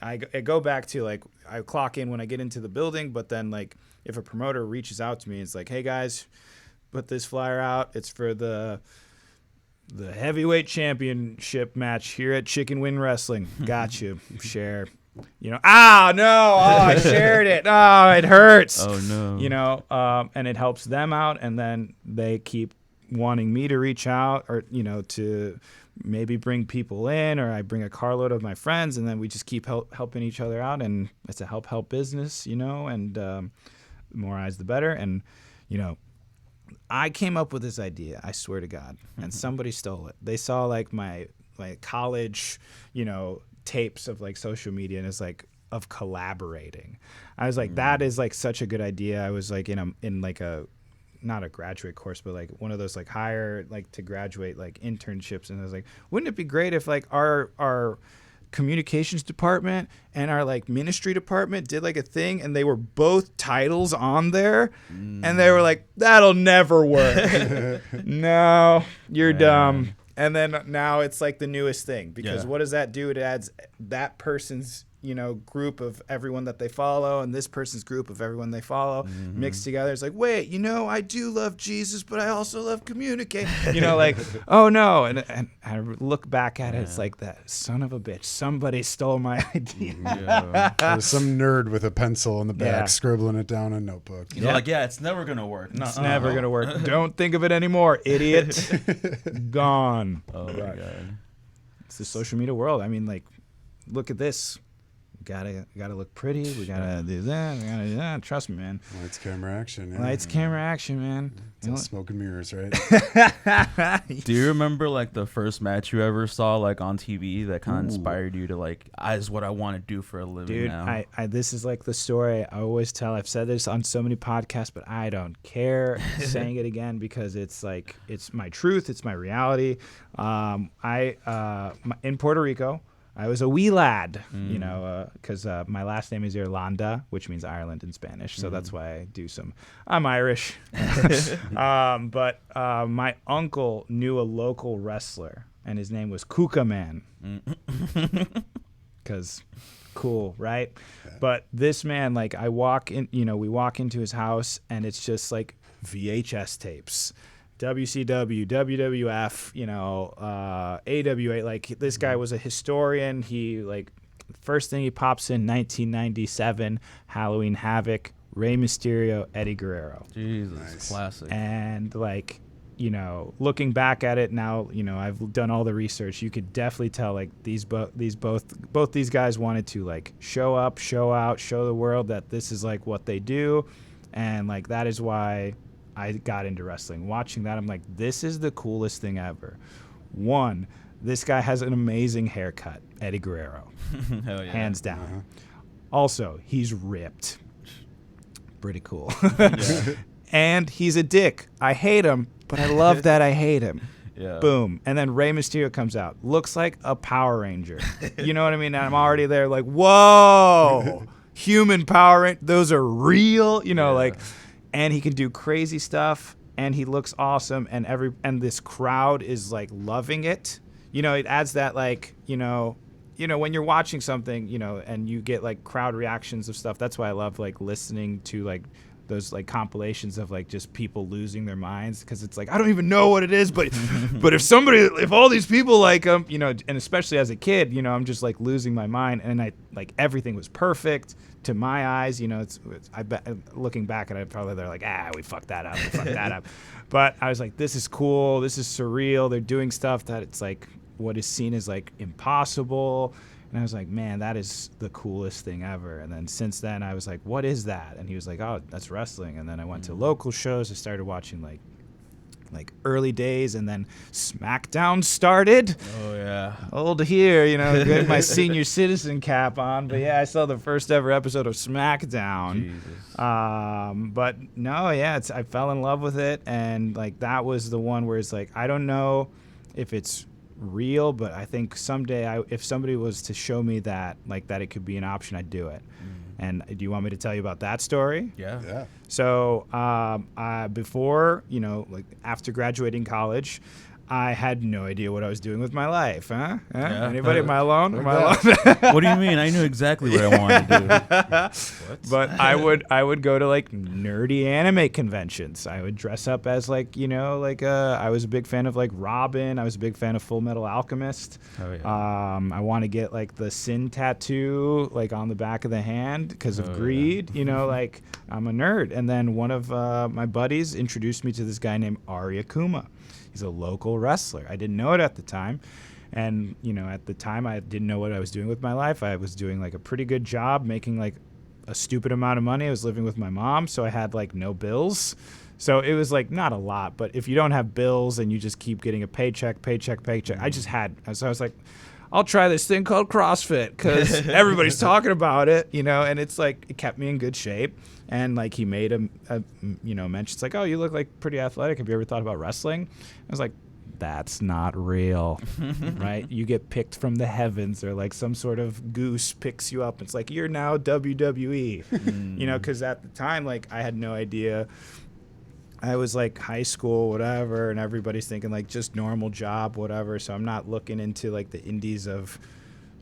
I go back to like I clock in when I get into the building, but then like if a promoter reaches out to me, it's like, hey guys, put this flyer out. It's for the heavyweight championship match here at Chicken Wing Wrestling. Got you. Share. I shared it. Oh, it hurts. Oh no. And it helps them out, and then they keep wanting me to reach out or to maybe bring people in, or I bring a carload of my friends, and then we just keep helping each other out, and it's a help business, and the more eyes the better. And I came up with this idea, I swear to God, and somebody stole it. They saw like my college tapes of like social media, and it's like of collaborating. I was like, that is like such a good idea. I was like in like a not a graduate course, but like one of those like higher like to graduate like internships, and I was like, wouldn't it be great if like our communications department and our like ministry department did like a thing, and they were both titles on there, and they were like, that'll never work. No, you're dumb. And then now it's like the newest thing, because what does that do? It adds that person's group of everyone that they follow, and this person's group of everyone they follow mixed together. It's like, wait, I do love Jesus, but I also love communicate. Like, oh no. And I look back at it, it's like, that son of a bitch, somebody stole my idea. There's some nerd with a pencil in the back scribbling it down in a notebook. Like, it's never gonna work. It's never gonna work. Don't think of it anymore, idiot. Gone. Oh my God. It's the social media world. I mean, like, look at this. Gotta look pretty. We gotta do that. We gotta do that. Trust me, man. Lights, camera, action. Yeah. Lights, camera, action, man. It's all smoke and mirrors, right? Do you remember like the first match you ever saw like on TV that kind of inspired you to like, this is what I want to do for a living? Dude, now? I this is like the story I always tell. I've said this on so many podcasts, but I don't care saying it again, because it's like, it's my truth. It's my reality. In Puerto Rico, I was a wee lad, because my last name is Irlanda, which means Ireland in Spanish. So that's why I do I'm Irish. But my uncle knew a local wrestler, and his name was Kuka Man. Because cool, right? Yeah. But this man, like, we walk into his house, and it's just like VHS tapes. WCW, WWF, AWA. Like, this guy was a historian. He, like, first thing he pops in 1997, Halloween Havoc, Rey Mysterio, Eddie Guerrero. Jesus, nice. Classic. And, like, looking back at it now, I've done all the research. You could definitely tell, like, both these guys wanted to, like, show up, show out, show the world that this is, like, what they do. And, like, that is why I got into wrestling. Watching that, I'm like, this is the coolest thing ever. One, this guy has an amazing haircut, Eddie Guerrero. Hell yeah. Hands down. Also, he's ripped. Pretty cool. And he's a dick. I hate him, but I love that I hate him. Yeah. Boom. And then Rey Mysterio comes out. Looks like a Power Ranger. You know what I mean? And I'm already there like, whoa, human Power Ranger. Those are real. Like... And he can do crazy stuff, and he looks awesome, and this crowd is like loving it. It adds that, like, when you're watching something, and you get like crowd reactions of stuff. That's why I love like listening to like those like compilations of like just people losing their minds, because it's like, I don't even know what it is, but if all these people like and especially as a kid, I'm just like losing my mind, and I like everything was perfect to my eyes. I bet looking back at it, probably they're like, we fucked that up, but I was like, this is cool, this is surreal. They're doing stuff that it's like what is seen as like impossible. And I was like, man, that is the coolest thing ever. And then since then, I was like, what is that? And he was like, oh, that's wrestling. And then I went to local shows. I started watching like like early days, and then SmackDown started. Oh yeah. Old here, you know, getting my senior citizen cap on. But yeah, I saw the first ever episode of SmackDown. Jesus. But no, yeah, I fell in love with it, and like that was the one where it's like I don't know if it's real, but I think someday if somebody was to show me that like that it could be an option, I'd do it. And do you want me to tell you about that story? Yeah. Yeah. So before, you know, like after graduating college, I had no idea what I was doing with my life. Huh? Yeah. Anybody? Am I alone? Am I Like alone? What do you mean? I knew exactly what I wanted to do. What? But I would go to like nerdy anime conventions. I would dress up as like, you know, like I was a big fan of like Robin. I was a big fan of Full Metal Alchemist. Oh, yeah. I want to get like the Sin tattoo like on the back of the hand because of Oh, greed. yeah. You know, like I'm a nerd. And then one of my buddies introduced me to this guy named Ari Akuma. He's a local wrestler. I didn't know it at the time. And, you know, at the time, I didn't know what I was doing with my life. I was doing, like, a pretty good job, making, like, a stupid amount of money. I was living with my mom, so I had, like, no bills. So it was, like, not a lot. But if you don't have bills and you just keep getting a paycheck, I just had. So I was like, I'll try this thing called CrossFit because everybody's talking about it, you know, and it's, like, it kept me in good shape. And, like, he made a you know, mention. It's like, oh, you look like pretty athletic. Have you ever thought about wrestling? I was like, that's not real, right? You get picked from the heavens, or like some sort of goose picks you up. It's like, you're now WWE, you know, because at the time, like, I had no idea. I was like high school, whatever, and everybody's thinking like just normal job, whatever. So I'm not looking into like the indies of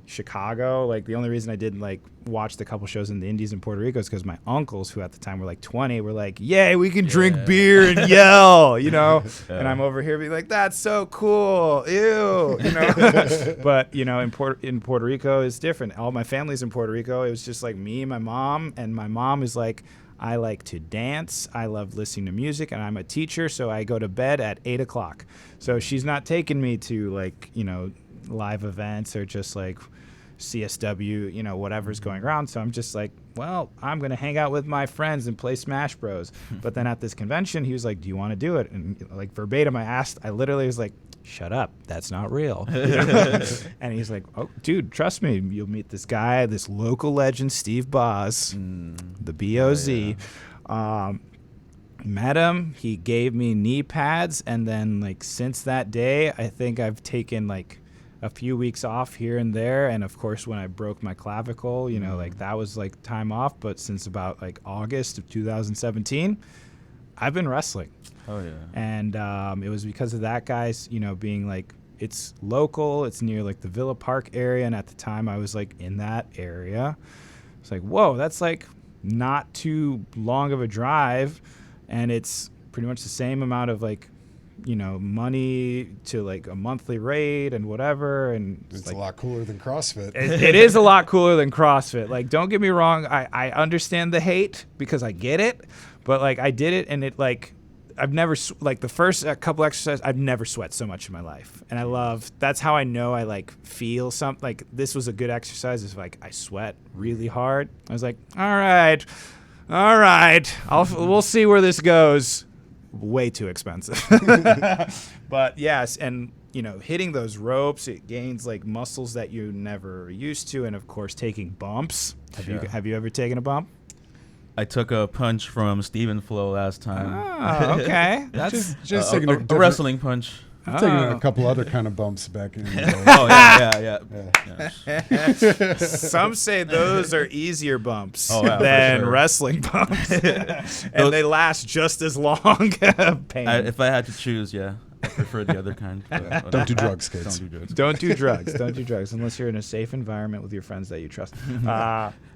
Chicago. Like the only reason I didn't like watch the couple shows in the indies in Puerto Rico is because my uncles, who at the time were like 20, were like, yay, we can drink beer and yell, you know. And I'm over here being like, that's so cool, ew, you know. But you know, in Puerto Rico it's different. All my family's in Puerto Rico. It was just like me, my mom, and my mom is like, I like to dance, I love listening to music, and I'm a teacher, so I go to bed at 8 o'clock. So she's not taking me to like, you know, live events or just like CSW, you know, whatever's going around. So I'm just like, well, I'm going to hang out with my friends and play Smash Bros. But then at this convention, he was like, do you want to do it? And like verbatim, I literally was like, shut up, that's not real. And he's like, oh, dude, trust me, you'll meet this guy, this local legend, Steve Boz, the B-O-Z. Met him, he gave me knee pads, and then like since that day, I think I've taken like a few weeks off here and there. And of course, when I broke my clavicle, you know, like that was like time off. But since about like August of 2017, I've been wrestling. Oh yeah. And it was because of that guy's, you know, being like, it's local, it's near like the Villa Park area. And at the time I was like in that area. It's like, whoa, that's like not too long of a drive. And it's pretty much the same amount of like, you know, money to like a monthly rate and whatever. And It's like, a lot cooler than CrossFit. it is a lot cooler than CrossFit. Like, don't get me wrong. I understand the hate because I get it, but like I did it and it like, I've never, like the first couple exercises, I've never sweat so much in my life. And I love, that's how I know I like feel something. Like this was a good exercise is like I sweat really hard. I was like, all right, we'll see where this goes. Way too expensive. But yes, and you know, hitting those ropes, it gains like muscles that you never used to, and of course taking bumps. Have you ever taken a bump? I took a punch from Steven Flo last time. Oh, okay. That's Just a, taking a, a wrestling punch. taking a couple other kind of bumps back in. Oh yeah. some say those are easier bumps Yeah, for than sure. wrestling bumps, and they last just as long. Pain. If I had to choose, yeah, I prefer the other kind. But Don't do drugs, kids. Don't do drugs. Don't do drugs. Don't do drugs unless you're in a safe environment with your friends that you trust.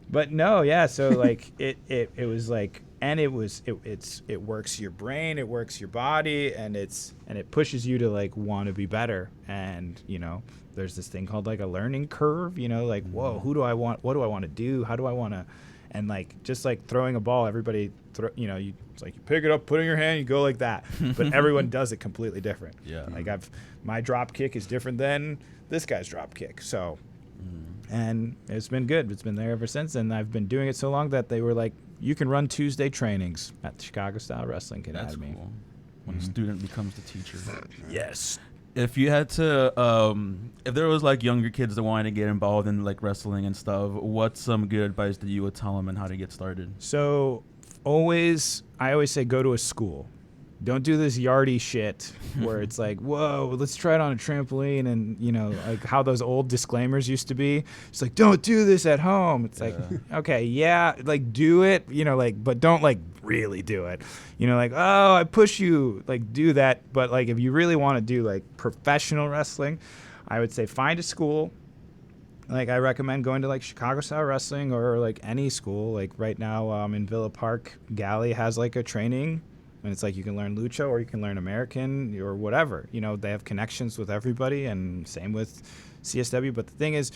But no, yeah. So like it was like, and it works your brain, it works your body, and it pushes you to like want to be better. And you know, there's this thing called like a learning curve. You know, like whoa, who do I want? What do I want to do? How do I want to? And like just like throwing a ball, everybody, it's like you pick it up, put it in your hand, you go like that. But everyone does it completely different. Yeah. Like my drop kick is different than this guy's drop kick. So, and it's been good. It's been there ever since. And I've been doing it so long that they were like, you can run Tuesday trainings at the Chicago Style Wrestling That's Academy. cool. when the student becomes the teacher. Yes. If you had to, if there was like younger kids that wanted to get involved in like wrestling and stuff, what's some good advice that you would tell them on how to get started? So I always say go to a school. Don't do this yardy shit where it's like, whoa, let's try it on a trampoline, and like how those old disclaimers used to be. It's like, don't do this at home. It's like, okay, yeah, like do it, like, but don't like really do it. Like, oh, I push you, like do that. But like if you really want to do like professional wrestling, I would say find a school. Like I recommend going to like Chicago Style Wrestling or like any school. Like right now in Villa Park, Galley has like a training. And it's like you can learn lucha or you can learn American or whatever. They have connections with everybody, and same with CSW. But the thing is,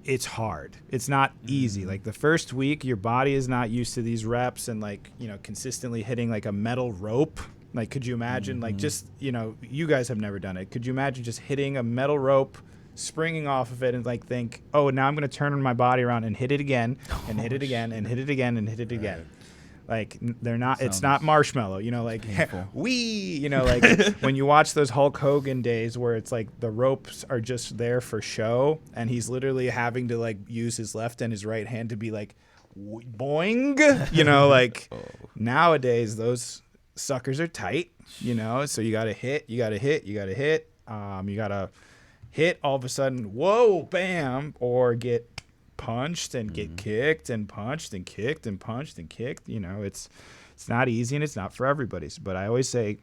it's hard. It's not easy. Like the first week, your body is not used to these reps and like, consistently hitting like a metal rope. Like, could you imagine like just, you guys have never done it. Could you imagine just hitting a metal rope, springing off of it and like think, oh, now I'm going to turn my body around and hit it again and hit it again and hit it again and hit it again. Like they're not. It's not marshmallow. Like like when you watch those Hulk Hogan days where it's like the ropes are just there for show, and he's literally having to like use his left and his right hand to be like boing. Like nowadays those suckers are tight. So you gotta hit. You gotta hit. You gotta hit. You gotta hit all of a sudden. Whoa, bam, or get punched and get kicked and punched and kicked and punched and kicked. It's not easy and it's not for everybody. But I always say,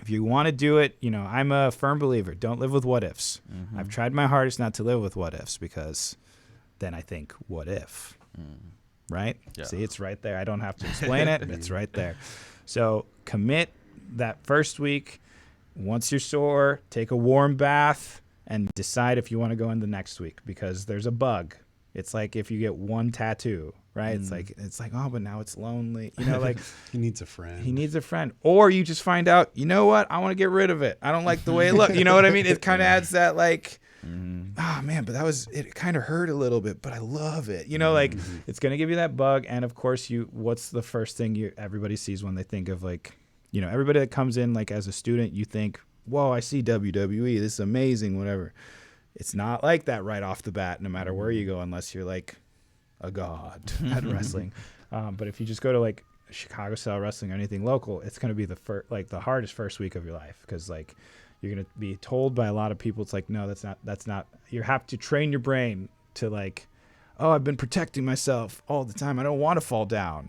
if you want to do it, I'm a firm believer. Don't live with what ifs. I've tried my hardest not to live with what ifs, because then I think, what if? Right? Yeah. See, it's right there. I don't have to explain it. It's right there. So commit that first week. Once you're sore, take a warm bath and decide if you want to go in the next week, because there's a bug. It's like if you get one tattoo, right? It's like, oh, but now it's lonely. Like he needs a friend. He needs a friend. Or you just find out, you know what? I want to get rid of it. I don't like the way it looks. You know what I mean? It kind of adds that like, oh man, but it kind of hurt a little bit, but I love it. Like it's going to give you that bug. And of course what's the first thing everybody sees when they think of like, everybody that comes in like as a student, you think, whoa, I see WWE. This is amazing, whatever. It's not like that right off the bat, no matter where you go, unless you're like a god at wrestling. But if you just go to like Chicago Style Wrestling or anything local, it's going to be the hardest first week of your life, because like you're going to be told by a lot of people, it's like, no, that's not. You have to train your brain to like, oh, I've been protecting myself all the time. I don't want to fall down.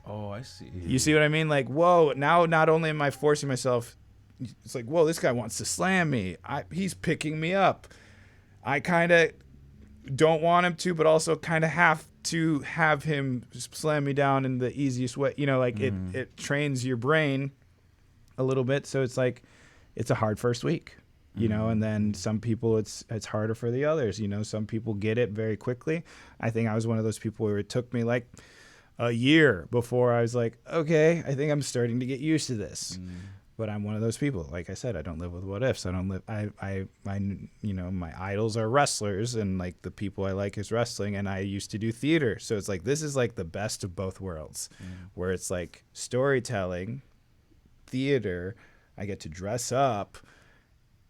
Oh, I see. You see what I mean? Like, whoa, now not only am I forcing myself, it's like, whoa, this guy wants to slam me. He's picking me up. I kind of don't want him to, but also kind of have to have him slam me down in the easiest way. It trains your brain a little bit. So it's like, it's a hard first week, and then some people it's harder for the others. Some people get it very quickly. I think I was one of those people where it took me like a year before I was like, okay, I think I'm starting to get used to this. But I'm one of those people. Like I said, I don't live with what ifs. I my idols are wrestlers, and like the people I like is wrestling, and I used to do theater. So it's like, this is like the best of both worlds, where it's like storytelling, theater, I get to dress up,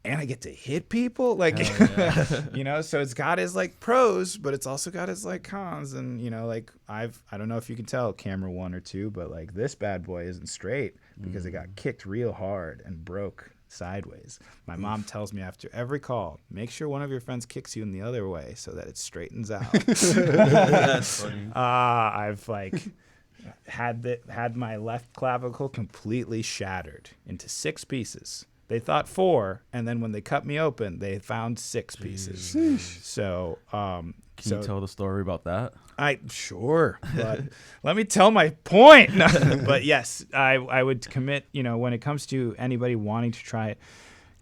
and I get to hit people. Like, so it's got its like pros, but it's also got its like cons. And, like I don't know if you can tell camera 1 or 2, but like this bad boy isn't straight because it got kicked real hard and broke sideways. My mom tells me after every call, make sure one of your friends kicks you in the other way so that it straightens out. That's funny. I've like had my left clavicle completely shattered into 6 pieces. They thought 4, and then when they cut me open, they found 6 pieces. So, Can you tell the story about that? Sure, but let me tell my point. No, but yes, I would commit. When it comes to anybody wanting to try it,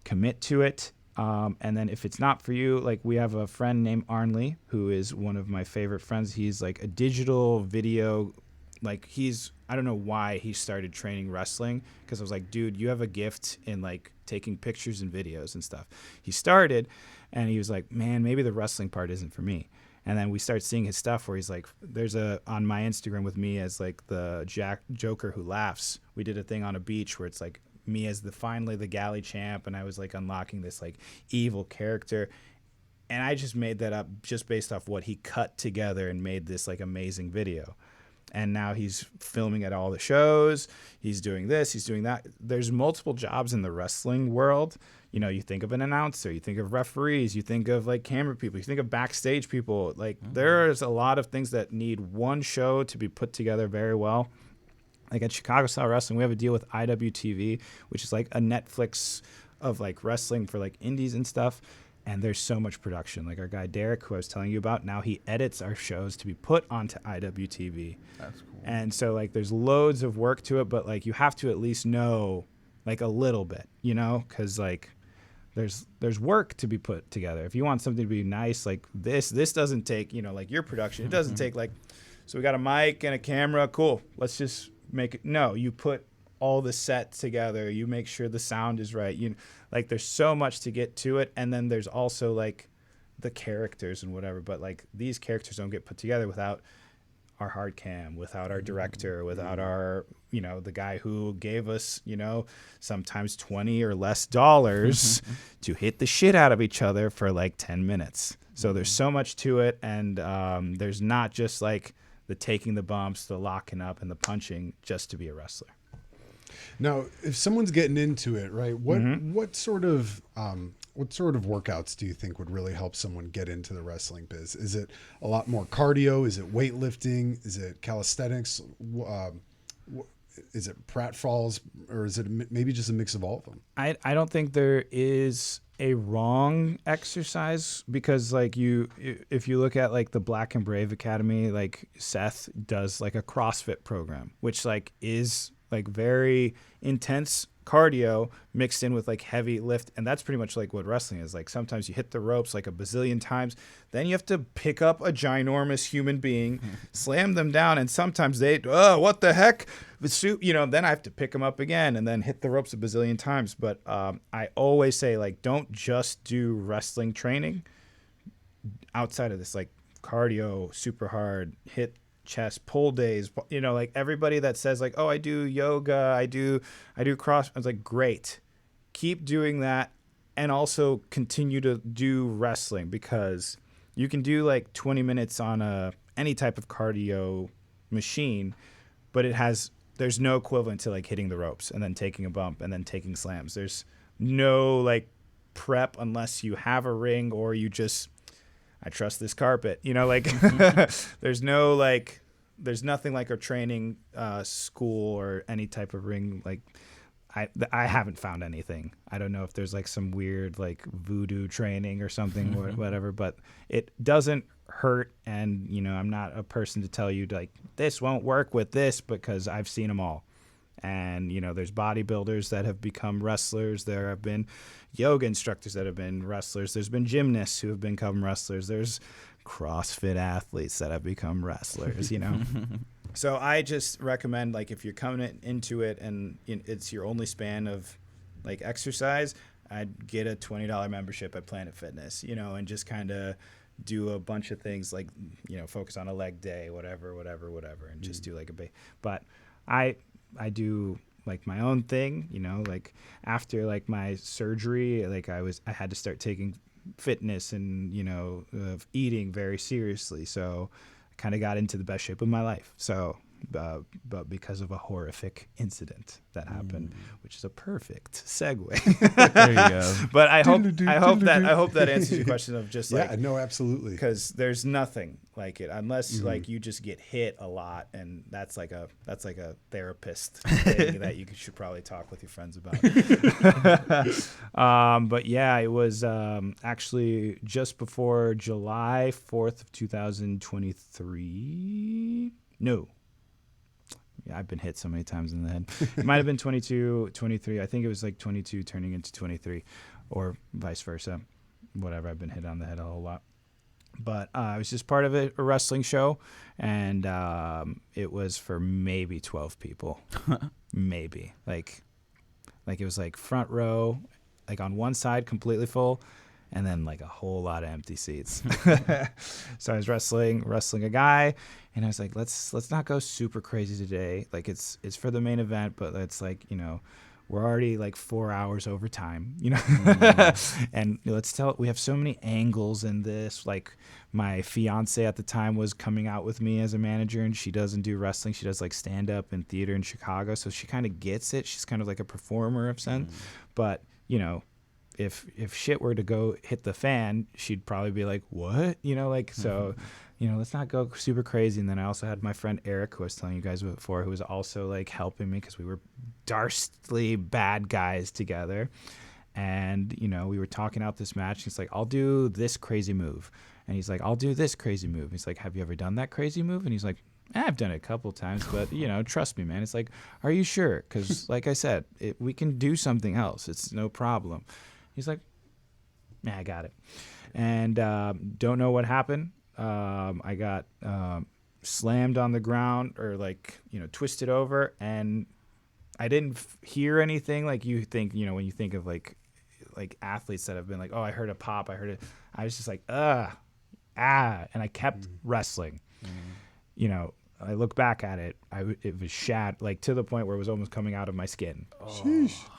commit to it. And then if it's not for you, like we have a friend named Arnley, who is one of my favorite friends. He's like a digital video, like I don't know why he started training wrestling, because I was like, dude, you have a gift in like taking pictures and videos and stuff. He started, and he was like, man, maybe the wrestling part isn't for me. And then we start seeing his stuff where he's like, there's on my Instagram with me as like the Joker who laughs. We did a thing on a beach where it's like me as finally the galley champ, and I was like unlocking this like evil character. And I just made that up just based off what he cut together and made this like amazing video. And now he's filming at all the shows. He's doing this, he's doing that. There's multiple jobs in the wrestling world. You know, you think of an announcer, you think of referees, you think of like camera people, you think of backstage people. Like there's a lot of things that need one show to be put together very well. Like at Chicago Style Wrestling, we have a deal with IWTV, which is like a Netflix of like wrestling for like indies and stuff. And there's so much production. Like our guy Derek, who I was telling you about, now he edits our shows to be put onto IWTV. That's cool. And so like there's loads of work to it, but like you have to at least know like a little bit, you know, because like there's work to be put together. If you want something to be nice, like this doesn't take, you know, like your production. It doesn't take like, so we got a mic and a camera. Cool. Let's just make it. No, you put all the set together. You make sure the sound is right. You like there's so much to get to it. And then there's also like the characters and whatever. But like these characters don't get put together without our hard cam, without our director, without our, you know, the guy who gave us, you know, sometimes $20 or less to hit the shit out of each other for like 10 minutes. So there's so much to it. And there's not just like the taking the bumps, the locking up and the punching just to be a wrestler. Now, if someone's getting into it, right, what sort of workouts do you think would really help someone get into the wrestling biz? Is it a lot more cardio? Is it weightlifting? Is it calisthenics? Is it pratfalls? Or is it maybe just a mix of all of them? I don't think there is a wrong exercise, because like if you look at like the Black and Brave Academy, like Seth does like a CrossFit program, which like is like very intense cardio mixed in with like heavy lift. And that's pretty much like what wrestling is. Like sometimes you hit the ropes like a bazillion times, then you have to pick up a ginormous human being, slam them down. And sometimes what the heck? You know, then I have to pick them up again and then hit the ropes a bazillion times. But I always say, like, don't just do wrestling training outside of this, like cardio, super hard, hit chest pull days, you know, like everybody that says like, oh, I do yoga, I do cross, I was like, great, keep doing that, and also continue to do wrestling, because you can do like 20 minutes on any type of cardio machine, but there's no equivalent to like hitting the ropes and then taking a bump and then taking slams. There's no like prep unless you have a ring or you just, I trust this carpet, you know, like there's nothing like a training school or any type of ring. Like I haven't found anything. I don't know if there's like some weird like voodoo training or something or whatever, but it doesn't hurt. And, you know, I'm not a person to tell you like this won't work with this, because I've seen them all. And, you know, there's bodybuilders that have become wrestlers. There have been yoga instructors that have been wrestlers. There's been gymnasts who have become wrestlers. There's CrossFit athletes that have become wrestlers, you know? So I just recommend, like, if you're coming into it and it's your only span of, like, exercise, I'd get a $20 membership at Planet Fitness, you know, and just kind of do a bunch of things, like, you know, focus on a leg day, whatever, and just do, like, but I do like my own thing, you know, like after like my surgery, like I had to start taking fitness and, you know, eating very seriously. So I kind of got into the best shape of my life. So, but because of a horrific incident that happened, which is a perfect segue. There you go. But I hope that answers your question of just like, yeah, no, absolutely. because there's nothing like it unless like you just get hit a lot, and that's like a therapist thing that you should probably talk with your friends about. But yeah, it was actually just before July 4th of 2023. No. Yeah, I've been hit so many times in the head. It might have been 22, 23. I think it was like 22 turning into 23, or vice versa. Whatever. I've been hit on the head a whole lot. But it was just part of a wrestling show, and it was for maybe 12 people. Maybe. Like it was like front row, like on one side completely full, and then like a whole lot of empty seats. So I was wrestling a guy, and I was like, let's not go super crazy today. Like it's for the main event, but it's like, you know, we're already like 4 hours over time, you know. And we have so many angles in this. Like my fiance at the time was coming out with me as a manager, and she doesn't do wrestling. She does like stand up and theater in Chicago. So she kind of gets it. She's kind of like a performer of sense. But, you know, if shit were to go hit the fan, she'd probably be like, what? You know, like, so, you know, let's not go super crazy. And then I also had my friend Eric, who I was telling you guys before, who was also like helping me because we were dastardly bad guys together. And, you know, we were talking out this match. He's like, I'll do this crazy move. And he's like, I'll do this crazy move. He's like, have you ever done that crazy move? And he's like, I've done it a couple times, but, you know, trust me, man. It's like, are you sure? Because, like I said, we can do something else. It's no problem. He's like, yeah, I got it. And don't know what happened. I got slammed on the ground or, like, you know, twisted over. And I didn't hear anything like you think, you know, when you think of, like athletes that have been like, oh, I heard a pop. I heard it. I was just like, and I kept wrestling. You know, I look back at it, it was shat, like to the point where it was almost coming out of my skin.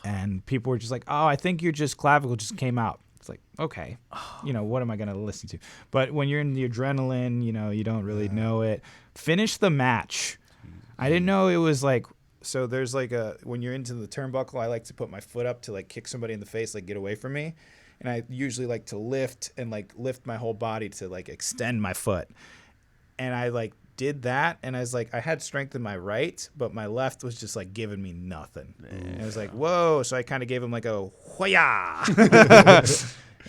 And people were just like, oh, I think your clavicle just came out. It's like, okay, you know, what am I going to listen to? But when you're in the adrenaline, you know, you don't really know it. Finish the match. I didn't know it was like, so there's like when you're into the turnbuckle, I like to put my foot up to like kick somebody in the face, like get away from me. And I usually like to lift my whole body to like extend my foot. And I like did that, and I was like, I had strength in my right, but my left was just like giving me nothing. And I was like, whoa. So I kind of gave him like a Hoya.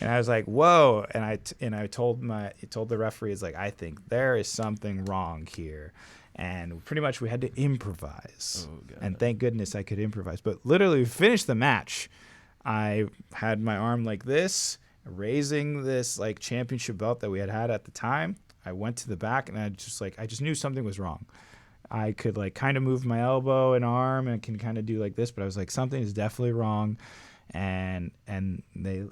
And I was like, whoa. And I told the referee, it's like, I think there is something wrong here. And pretty much we had to improvise. And thank goodness I could improvise. But literally we finished the match. I had my arm like this, raising this like championship belt that we had at the time. I went to the back, and I just knew something was wrong. I could like kind of move my elbow and arm, and I can kind of do like this, but I was like, something is definitely wrong. And they,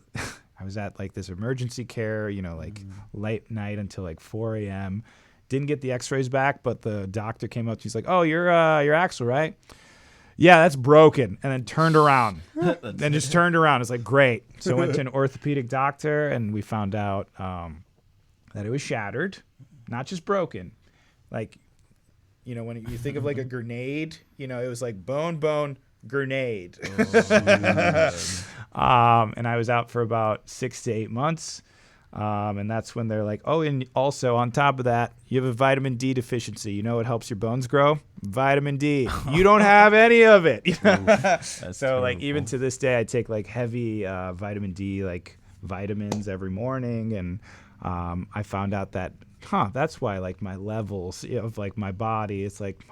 I was at like this emergency care, you know, like late night until like 4 a.m. Didn't get the x-rays back, but the doctor came up. She's like, oh, you're Axel, right? Yeah, that's broken. And then turned around. Then just turned around. It's like, great. So I went to an orthopedic doctor, and we found out that it was shattered, not just broken. Like, you know, when you think of like a grenade, you know, it was like bone, grenade. And I was out for about 6 to 8 months. And that's when they're like, oh, and also on top of that, you have a vitamin D deficiency. You know what helps your bones grow? Vitamin D. You don't have any of it. So terrible. Like even to this day, I take like heavy vitamin D, like vitamins every morning. And I found out that, that's why like my levels of like my body, it's like,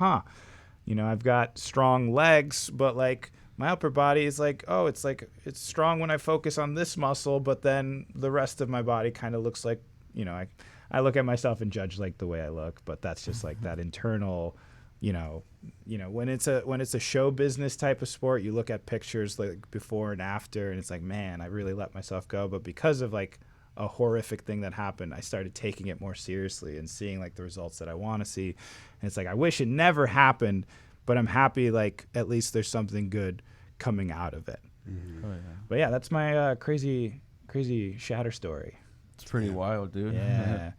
you know, I've got strong legs, but like my upper body is like, it's strong when I focus on this muscle, but then the rest of my body kind of looks like, you know, I look at myself and judge like the way I look, but that's just like that internal, you know, when it's a show business type of sport, you look at pictures like before and after, and it's like, man, I really let myself go. But because of like a horrific thing that happened, I started taking it more seriously and seeing like the results that I want to see. And it's like, I wish it never happened, but I'm happy like at least there's something good coming out of it. Oh, yeah. But yeah, that's my crazy shatter story. It's pretty wild, dude. Yeah.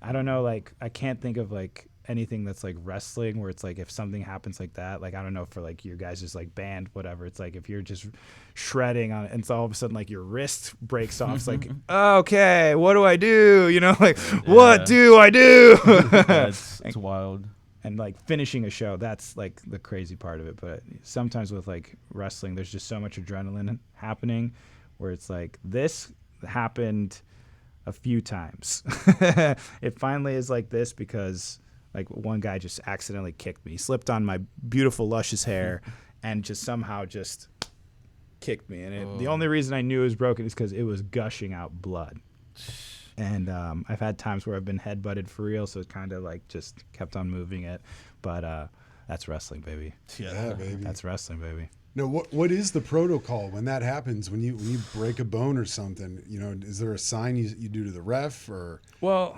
I don't know, like I can't think of like anything that's like wrestling where it's like if something happens like that, like I don't know for like your guys' just like band, whatever, it's like if you're just shredding on it and so all of a sudden like your wrist breaks off, it's like, okay, what do I do? You know, like what do I do? It's wild. And like finishing a show, that's like the crazy part of it. But sometimes with like wrestling, there's just so much adrenaline happening where it's like this happened a few times. It finally is like this because like one guy just accidentally kicked me. He slipped on my beautiful luscious hair and just somehow just kicked me. And the only reason I knew it was broken is because it was gushing out blood. And I've had times where I've been headbutted for real, so it kind of like just kept on moving it. But that's wrestling, baby. Yeah, baby. That's wrestling, baby. Now, what is the protocol when that happens? When you break a bone or something, is there a sign you do to the ref or? Well,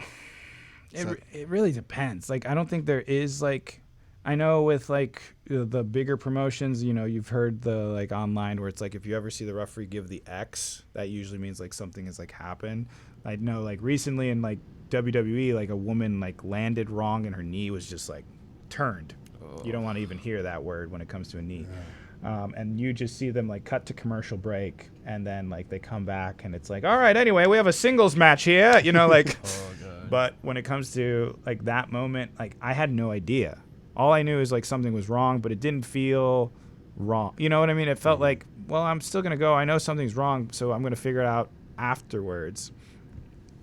it really depends. Like, I don't think there is like, I know with like the bigger promotions, you've heard the like online where it's like if you ever see the referee give the X, that usually means like something has like happened. I know like recently in like WWE, like a woman like landed wrong and her knee was just like turned. Oh. You don't want to even hear that word when it comes to a knee. Yeah. And you just see them like cut to commercial break and then like they come back and it's like, all right, anyway, we have a singles match here, like, oh, God. But when it comes to like that moment, like I had no idea. All I knew is like something was wrong, but it didn't feel wrong. You know what I mean? It felt like, well, I'm still going to go. I know something's wrong, so I'm going to figure it out afterwards.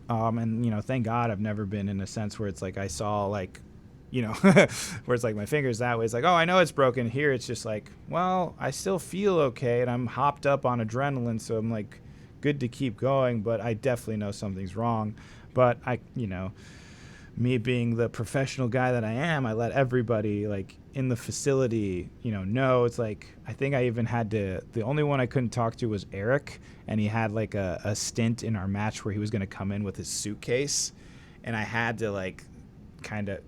And, thank God I've never been in a sense where it's like I saw like, where it's like my finger's that way. It's like, oh, I know it's broken. Here it's just like, well, I still feel okay, and I'm hopped up on adrenaline, so I'm like good to keep going, but I definitely know something's wrong. But me being the professional guy that I am, I let everybody like in the facility, know. It's like I think I even had to. The only one I couldn't talk to was Eric, and he had like a stint in our match where he was going to come in with his suitcase, and I had to like.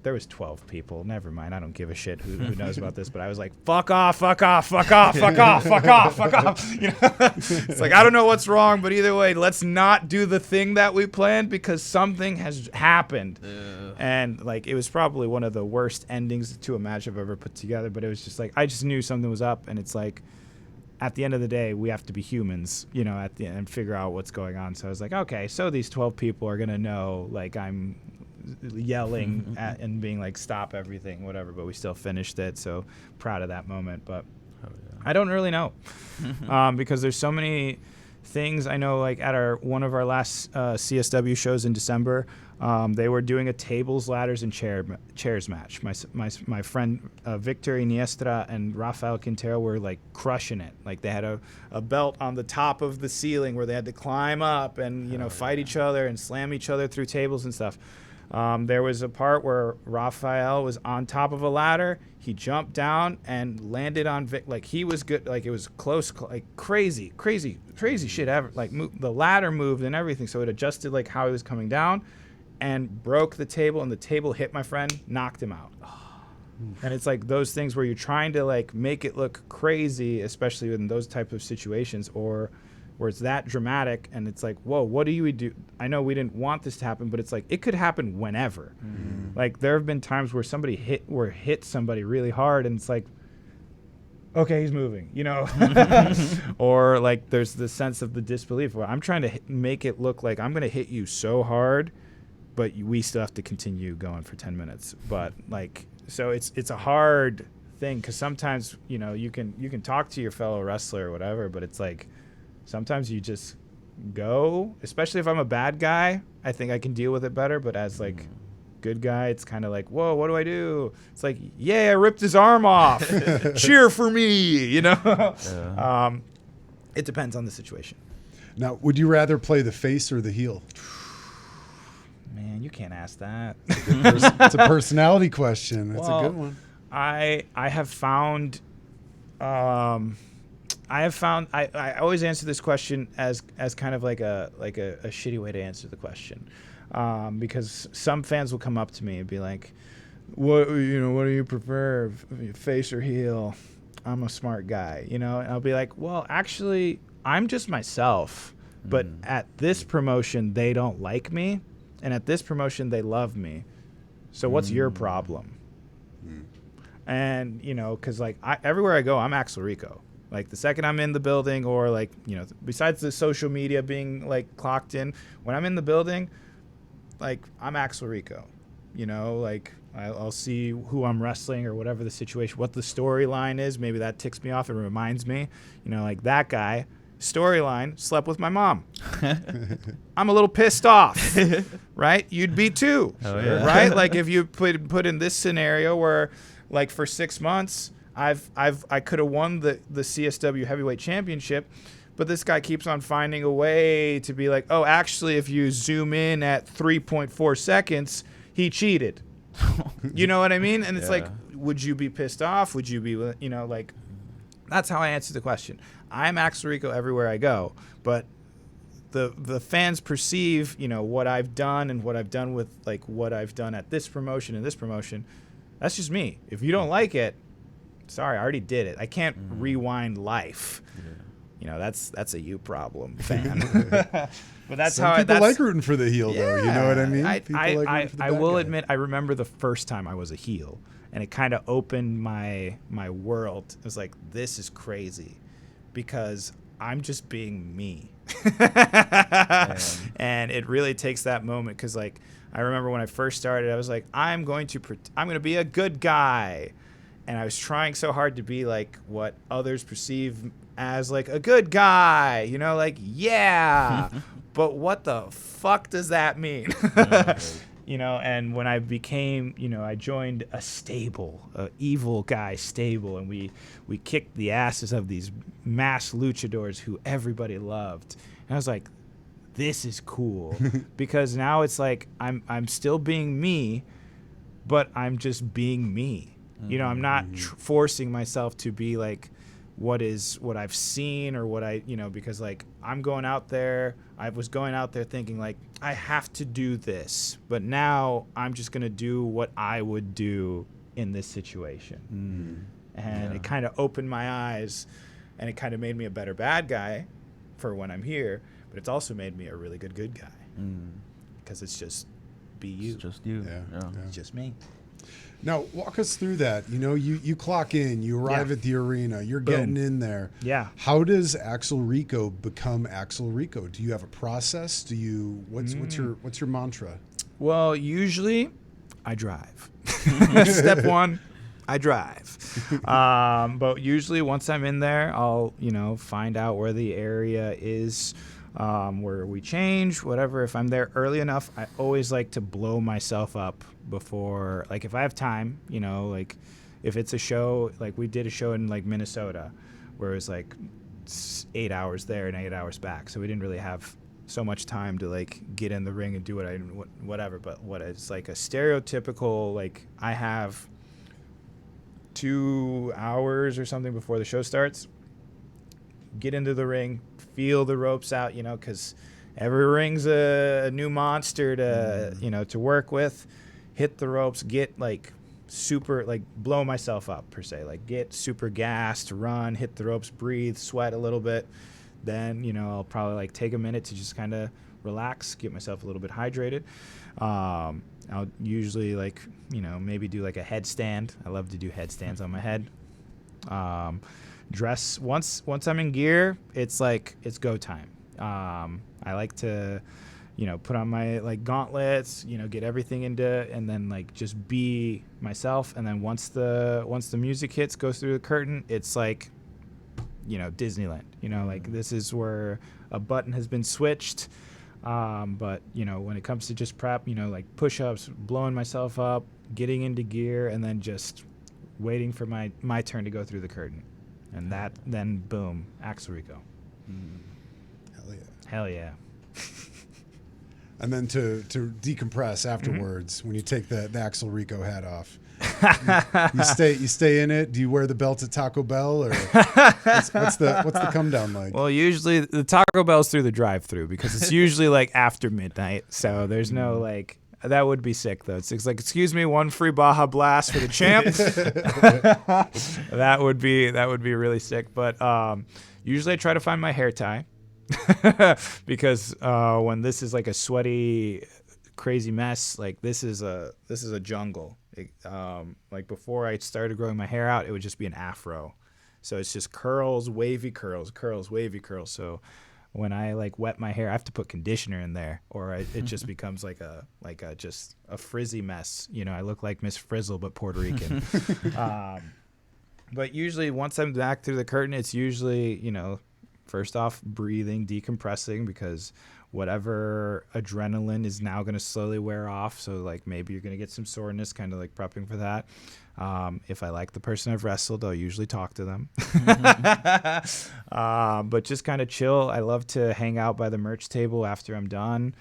There was 12 people. Never mind. I don't give a shit who knows about this, but I was like, fuck off, fuck off, fuck off, fuck off, fuck off, fuck off. It's like, I don't know what's wrong, but either way, let's not do the thing that we planned because something has happened. Yeah. And like, it was probably one of the worst endings to a match I've ever put together, but it was just like, I just knew something was up. And it's like, at the end of the day, we have to be humans, at the end and figure out what's going on. So I was like, okay, so these 12 people are going to know, like, I'm yelling at and being like, stop everything, whatever, but we still finished it. So proud of that moment. But I don't really know because there's so many things. I know like at one of our last CSW shows in December, they were doing a tables, ladders, and chairs match. My friend Victor Iniestra and Rafael Quintero were like crushing it. Like they had a belt on the top of the ceiling where they had to climb up and fight each other and slam each other through tables and stuff. There was a part where Rafael was on top of a ladder. He jumped down and landed on Vic. Like he was good. Like it was close. Like crazy shit ever. Like the ladder moved and everything. So it adjusted like how he was coming down, and broke the table. And the table hit my friend, knocked him out. And it's like those things where you're trying to like make it look crazy, especially in those type of situations, or where it's that dramatic and it's like, whoa, what do you do? I know we didn't want this to happen, but it's like it could happen whenever. Mm-hmm. Like there have been times where somebody hit somebody really hard and it's like, okay, he's moving, or like there's the sense of the disbelief where I'm trying to make it look like I'm going to hit you so hard, but we still have to continue going for 10 minutes. But like, so it's a hard thing because sometimes, you can talk to your fellow wrestler or whatever, but it's like, sometimes you just go, especially if I'm a bad guy, I think I can deal with it better. But as like good guy, it's kind of like, whoa, what do I do? It's like, yeah, I ripped his arm off. Cheer for me, Yeah. It depends on the situation. Now, would you rather play the face or the heel? Man, you can't ask that. It's a personality question. It's a good one. I have found... I always answer this question as kind of like a shitty way to answer the question, because some fans will come up to me and be like, what do you prefer, face or heel? I'm a smart guy, and I'll be like, well, actually, I'm just myself, but at this promotion they don't like me, and at this promotion they love me. So what's your problem? And because like everywhere I go, I'm Axel Rico. Like the second I'm in the building, or like, besides the social media being like clocked in, when I'm in the building, like I'm Axel Rico, like I'll see who I'm wrestling or whatever the situation, what the storyline is. Maybe that ticks me off and reminds me, like that guy, storyline, slept with my mom. I'm a little pissed off, right? You'd be too, right? Like if you put in this scenario where like for 6 months, I could have won the CSW Heavyweight Championship, but this guy keeps on finding a way to be like, oh, actually, if you zoom in at 3.4 seconds, he cheated. You know what I mean? And it's like, would you be pissed off? Would you be, like, That's how I answer the question. I'm Axel Rico everywhere I go, but the fans perceive, what I've done and what I've done with like what I've done at this promotion and this promotion. That's just me. If you don't like it, sorry, I already did it. I can't rewind life. Yeah. That's a you problem, fan. But that's Some how people that's, like rooting for the heel, though. You know what I mean? People like rooting for the I bad will guy. admit, I remember the first time I was a heel, and it kind of opened my world. It was like, this is crazy, because I'm just being me. And it really takes that moment, because like I remember when I first started, I was like, I'm going to be a good guy, and I was trying so hard to be like what others perceive as like a good guy, like, yeah. But what the fuck does that mean? And when I became, I joined a stable, a evil guy stable, and we kicked the asses of these mass luchadors who everybody loved. And I was like, this is cool, because now it's like I'm still being me, but I'm just being me. I'm not forcing myself to be like what I've seen or what because like I was going out there thinking like I have to do this, but now I'm just going to do what I would do in this situation. And it kind of opened my eyes, and it kind of made me a better bad guy for when I'm here, but it's also made me a really good guy, because it's just be you. It's just you. Yeah. It's just me. Now, walk us through that. You clock in, you arrive at the arena, you're getting in there. Yeah. How does Axel Rico become Axel Rico? Do you have a process? What's your mantra? Well, usually I drive. Step one, I drive. But usually once I'm in there, I'll, find out where the area is, where we change, whatever. If I'm there early enough, I always like to blow myself up before, like if I have time, like if it's a show, like we did a show in like Minnesota where it was like 8 hours there and 8 hours back. So we didn't really have so much time to like get in the ring and do whatever. But what is like a stereotypical, like I have 2 hours or something before the show starts, get into the ring, feel the ropes out, because every ring's a new monster to work with. Hit the ropes, get like super, like blow myself up per se, like get super gassed, run, hit the ropes, breathe, sweat a little bit. Then, I'll probably like take a minute to just kind of relax, get myself a little bit hydrated. I'll usually like, maybe do like a headstand. I love to do headstands on my head. Dress once I'm in gear, it's go time. I like to, put on my like gauntlets, get everything and then like just be myself. And then once the music hits, goes through the curtain, it's like, Disneyland, like this is where a button has been switched. But when it comes to just prep, like push-ups, blowing myself up, getting into gear, and then just waiting for my turn to go through the curtain. And then boom, Axel Rico. Hell yeah. Hell yeah. And then to decompress afterwards, when you take the Axel Rico hat off, you stay in it. Do you wear the belt at Taco Bell, or what's the come down like? Well, usually the Taco Bell's through the drive-through, because it's usually like after midnight, so there's no like. That would be sick though. It's like, excuse me, one free Baja Blast for the champ. That would be really sick. But usually I try to find my hair tie, because when this is like a sweaty, crazy mess, like this is a jungle. Like before I started growing my hair out, it would just be an afro. So it's just curls, wavy curls, wavy curls. So when I like wet my hair, I have to put conditioner in there, or it just becomes like a just a frizzy mess. I look like Miss Frizzle but Puerto Rican. But usually once I'm back through the curtain, it's usually first off breathing, decompressing, because whatever adrenaline is now going to slowly wear off. So like maybe you're going to get some soreness, kind of like prepping for that. If I like the person I've wrestled, I'll usually talk to them. But just kind of chill. I love to hang out by the merch table after I'm done,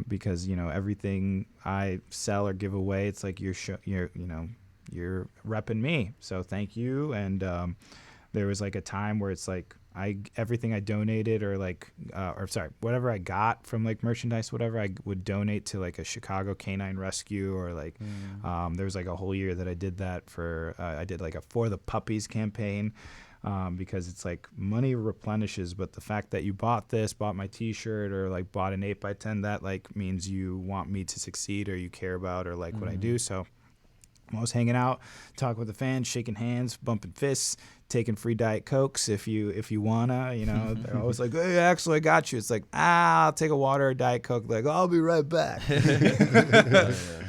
because everything I sell or give away, it's like you're repping me. So thank you. And there was like a time where it's like everything I donated or whatever I got from like merchandise, whatever, I would donate to like a Chicago canine rescue or like there was like a whole year that I did that for I did like a For the Puppies campaign. Because it's like money replenishes, but the fact that you bought my t-shirt or like bought an 8x10, that like means you want me to succeed or you care about or like what I do. So I'm always hanging out, talking with the fans, shaking hands, bumping fists, taking free Diet Cokes if you wanna, you know. They're always like, "Hey, Axel, I got you." It's like, I'll take a water or Diet Coke. Like, I'll be right back.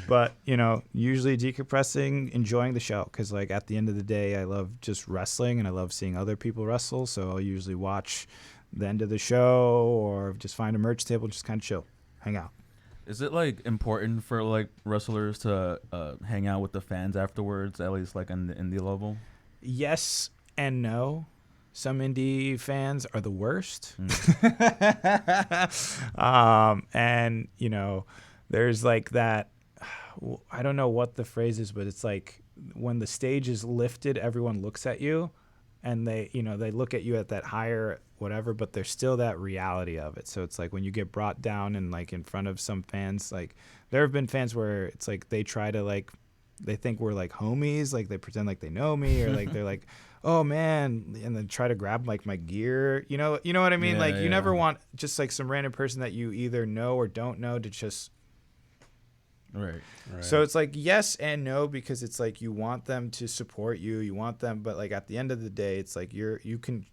But, you know, usually decompressing, enjoying the show. Because, like, at the end of the day, I love just wrestling and I love seeing other people wrestle. So I'll usually watch the end of the show or just find a merch table and just kind of chill, hang out. Is it like important for like wrestlers to hang out with the fans afterwards, at least like on the indie level? Yes and no. Some indie fans are the worst. And, you know, there's like that, I don't know what the phrase is, but it's like when the stage is lifted, everyone looks at you and they look at you at that higher whatever, but there's still that reality of it. So it's like when you get brought down and like in front of some fans, like there have been fans where it's like they try to like, they think we're like homies, like they pretend like they know me or like they're like, "Oh man," and then try to grab like my gear. You know what I mean? You never want just like some random person that you either know or don't know to just Right. So it's like yes and no, because it's like you want them to support you, want them, but like at the end of the day, it's like you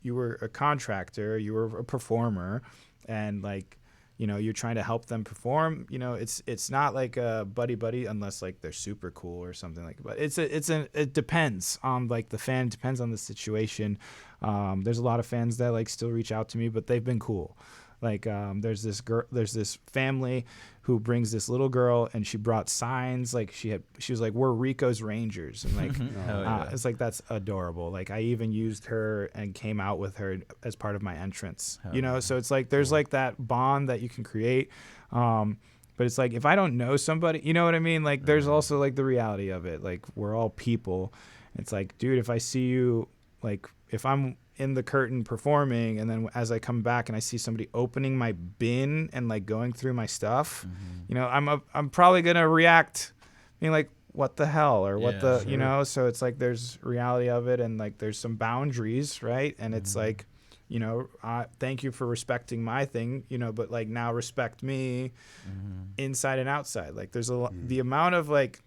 were a contractor, you were a performer, and like, you know, you're trying to help them perform. You know, it's not like a buddy unless like they're super cool or something like. But it depends on like the fan, depends on the situation. There's a lot of fans that like still reach out to me, but they've been cool. Like there's this family who brings this little girl, and she brought signs. Like she was like, "We're Rico's Rangers," and like it's like that's adorable. Like I even used her and came out with her as part of my entrance. You know, so it's like there's like that bond that you can create. But it's like if I don't know somebody, you know what I mean? Like there's also like the reality of it. Like we're all people. It's like, dude, if I see you, like if I'm in the curtain performing, and then as I come back and I see somebody opening my bin and like going through my stuff, you know, I'm probably gonna react being like, what the hell, or what the, you know. So it's like there's reality of it, and like there's some boundaries, right? And it's like, you know, thank you for respecting my thing, you know, but like now respect me inside and outside. Like there's the amount of like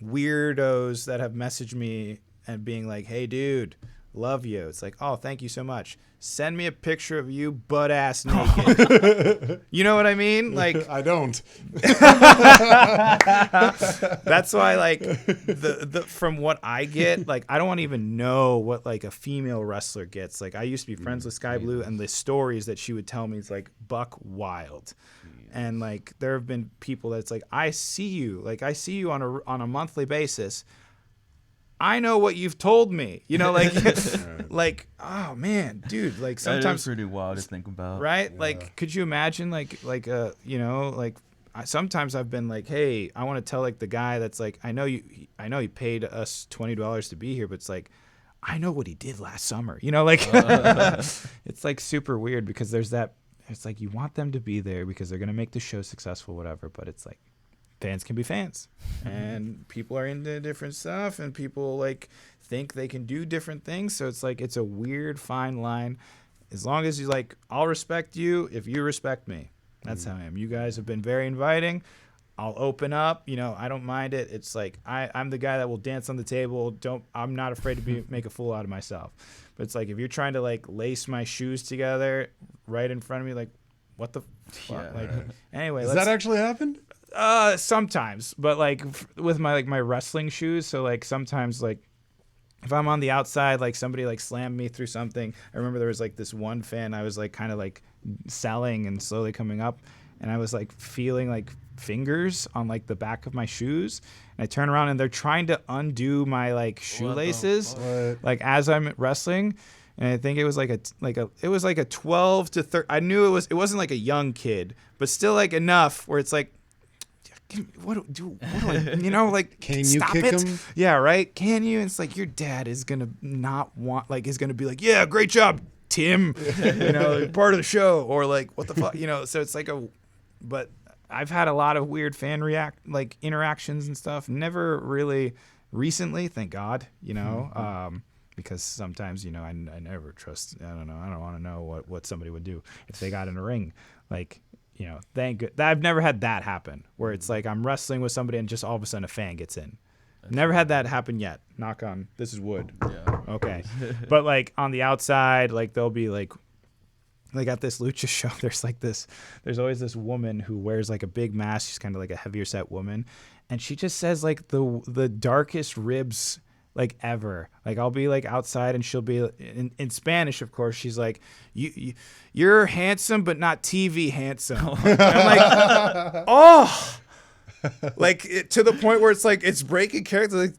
weirdos that have messaged me and being like, "Hey dude, love you." It's like, "Oh, thank you so much. Send me a picture of you butt ass naked." You know what I mean? Like I don't. That's why like the from what I get, like I don't even know what like a female wrestler gets. Like I used to be friends with Sky Blue, and the stories that she would tell me is like buck wild. And like there have been people that's like, I see you on a monthly basis. I know what you've told me, you know, like, like, oh man, dude, like sometimes that is pretty wild to think about, right? Yeah. Like, could you imagine, you know, like, sometimes I've been like, hey, I want to tell like the guy that's like, I know he paid us $20 to be here, but it's like, I know what he did last summer, you know, like, it's like super weird because there's that, it's like you want them to be there because they're gonna make the show successful, whatever, but it's like, fans can be fans, and people are into different stuff, and people like think they can do different things. So it's like it's a weird fine line. As long as you like, I'll respect you if you respect me. That's how I am. You guys have been very inviting. I'll open up. You know, I don't mind it. It's like I'm the guy that will dance on the table. I'm not afraid to make a fool out of myself. But it's like if you're trying to like lace my shoes together right in front of me, like what the fuck? Yeah. Like anyway, Does that actually happen? Sometimes, but like with my wrestling shoes. So like sometimes like if I'm on the outside, like somebody like slammed me through something. I remember there was like this one fan I was like kind of like selling and slowly coming up, and I was like feeling like fingers on like the back of my shoes, and I turn around and they're trying to undo my like shoelaces like as I'm wrestling. And I think it was like a 12 to 13. I knew it wasn't like a young kid, but still like enough where it's like, what do I, you know, like, Can you stop kick it? him? Yeah, right. Can you? And it's like your dad is gonna not want, like, is gonna be like, yeah, great job, Tim. You know, like, part of the show, or like, what the fuck, you know. So it's like but I've had a lot of weird fan interactions and stuff. Never really recently, thank God, you know, because sometimes, you know, I never trust. I don't know. I don't want to know what somebody would do if they got in a ring, like. You know, thank good. I've never had that happen where it's like I'm wrestling with somebody and just all of a sudden a fan gets in. Never had that happen yet. Knock on. This is wood. Yeah. Okay. But like on the outside, like they'll be like at this lucha show, there's always this woman who wears like a big mask. She's kind of like a heavier set woman. And she just says like the darkest ribs like ever. Like I'll be like outside and she'll be in Spanish, of course. She's like, you're handsome, but not TV handsome. And I'm like, oh, like to the point where it's like, it's breaking character. Like,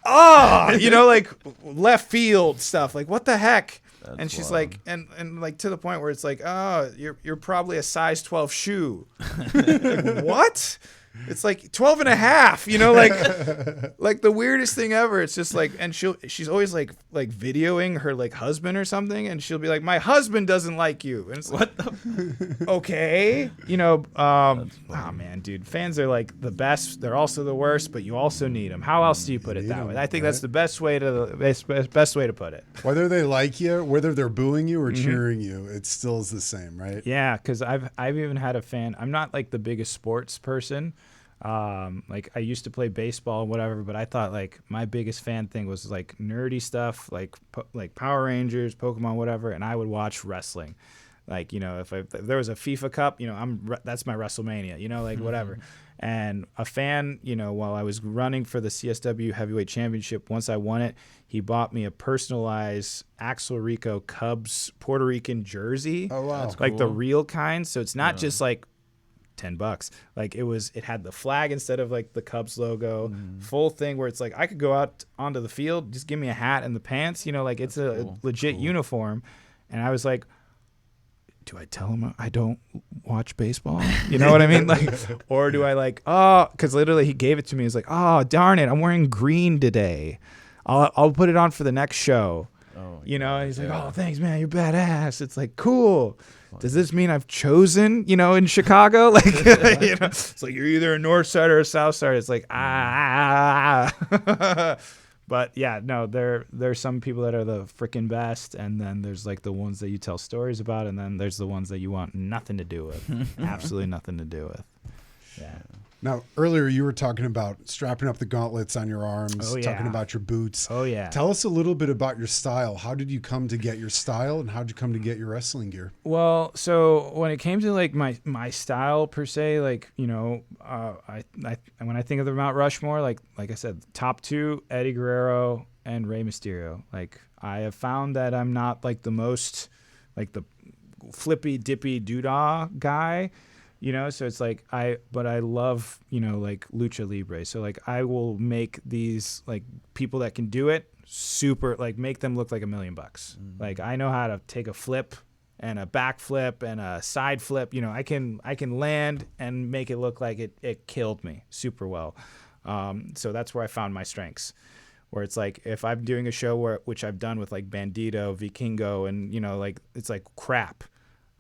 oh, you know, like left field stuff. Like what the heck? That's and she's wild. like, and like to the point where it's like, oh, you're probably a size 12 shoe. Like, what? It's like 12 and a half, you know, like the weirdest thing ever. It's just like, and she's always like videoing her like husband or something. And she'll be like, my husband doesn't like you. And it's like, what the? Okay. You know, oh man, dude, fans are like the best. They're also the worst, but you also need them. How else do you put it that way? I think that's the best way to put it. Whether they like you, whether they're booing you or cheering you, it still is the same, right? Yeah, because I've even had a fan. I'm not like the biggest sports person. Like I used to play baseball and whatever, but I thought like my biggest fan thing was like nerdy stuff, like Power Rangers, Pokemon, whatever. And I would watch wrestling. Like, you know, if there was a FIFA Cup, you know, that's my WrestleMania, you know, like whatever. And a fan, you know, while I was running for the CSW Heavyweight Championship, once I won it, he bought me a personalized Axel Rico Cubs Puerto Rican jersey. Oh, wow. That's Like the cool. real kind. So it's not just like $10. Like it had the flag instead of like the Cubs logo, full thing where it's like I could go out onto the field, just give me a hat and the pants, you know, like it's a cool. legit uniform. And I was like, do I tell him I don't watch baseball? You know what I mean? Like, or do I like, oh, because literally he gave it to me. He's like, oh, darn it, I'm wearing green today. I'll put it on for the next show. Oh, You know, and he's like, yeah. oh, thanks, man. You're badass. It's like, cool. Does this mean I've chosen, you know, in Chicago? Like, you know, it's like you're either a north side or a south side. It's like, But yeah, no, there's some people that are the freaking best, and then there's like the ones that you tell stories about, and then there's the ones that you want nothing to do with, absolutely nothing to do with. Yeah. Now, earlier you were talking about strapping up the gauntlets on your arms, Oh, yeah. talking about your boots. Oh yeah. Tell us a little bit about your style. How did you come to get your style, and how did you come to get your wrestling gear? Well, so when it came to like my style per se, like, you know, I when I think of the Mount Rushmore, like I said, top two, Eddie Guerrero and Rey Mysterio. Like I have found that I'm not like the most like the flippy dippy doodah guy, you know. So it's like but I love, you know, like lucha libre. So like I will make these like people that can do it super, like make them look like $1 million. Like I know how to take a flip and a back flip and a side flip. You know, I can land and make it look like it killed me super well. So that's where I found my strengths. Where it's like if I'm doing a show which I've done with like Bandito, Vikingo, and you know, like it's like crap.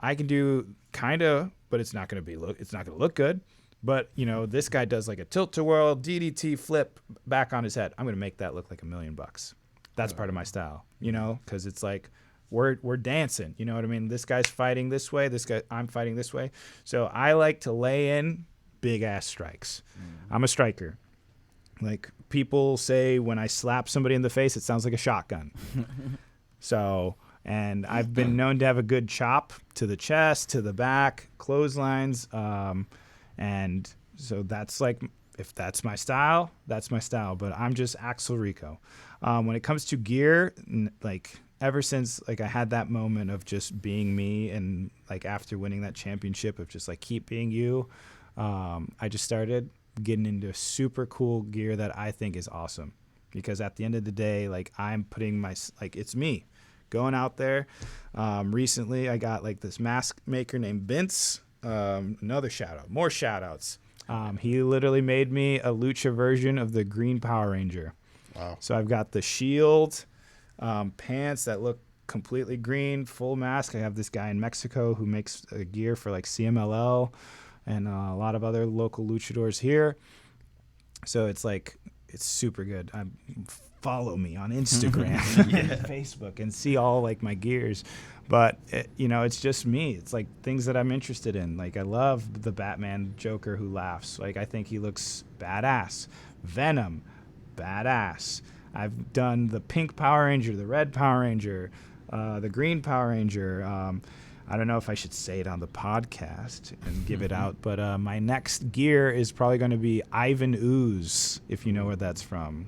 I can do kind of, but it's not going to look good. But you know, this guy does like a tilt-to-whirl, DDT flip back on his head. I'm going to make that look like $1 million. That's part of my style, you know, because it's like we're dancing. You know what I mean? This guy's fighting this way. I'm fighting this way. So I like to lay in big ass strikes. I'm a striker. Like people say, when I slap somebody in the face, it sounds like a shotgun. So. And I've been known to have a good chop to the chest, to the back, clotheslines. And so that's like, if that's my style, that's my style. But I'm just Axel Rico. When it comes to gear, like ever since like I had that moment of just being me, and like after winning that championship of just like keep being you, I just started getting into super cool gear that I think is awesome. Because at the end of the day, like I'm putting it's me. Going out there. Recently, I got like this mask maker named Vince. Another shout out. More shout outs. He literally made me a lucha version of the Green Power Ranger. Wow. So I've got the shield, pants that look completely green, full mask. I have this guy in Mexico who makes gear for like CMLL and a lot of other local luchadors here. So it's super good. Follow me on Instagram and Facebook and see all like my gears. But it's just me. It's like things that I'm interested in. Like I love the Batman Joker who laughs. Like I think he looks badass. Venom, badass. I've done the pink Power Ranger, the red Power Ranger, the green Power Ranger. I don't know if I should say it on the podcast and give it out, but my next gear is probably going to be Ivan Ooze, if you know where that's from.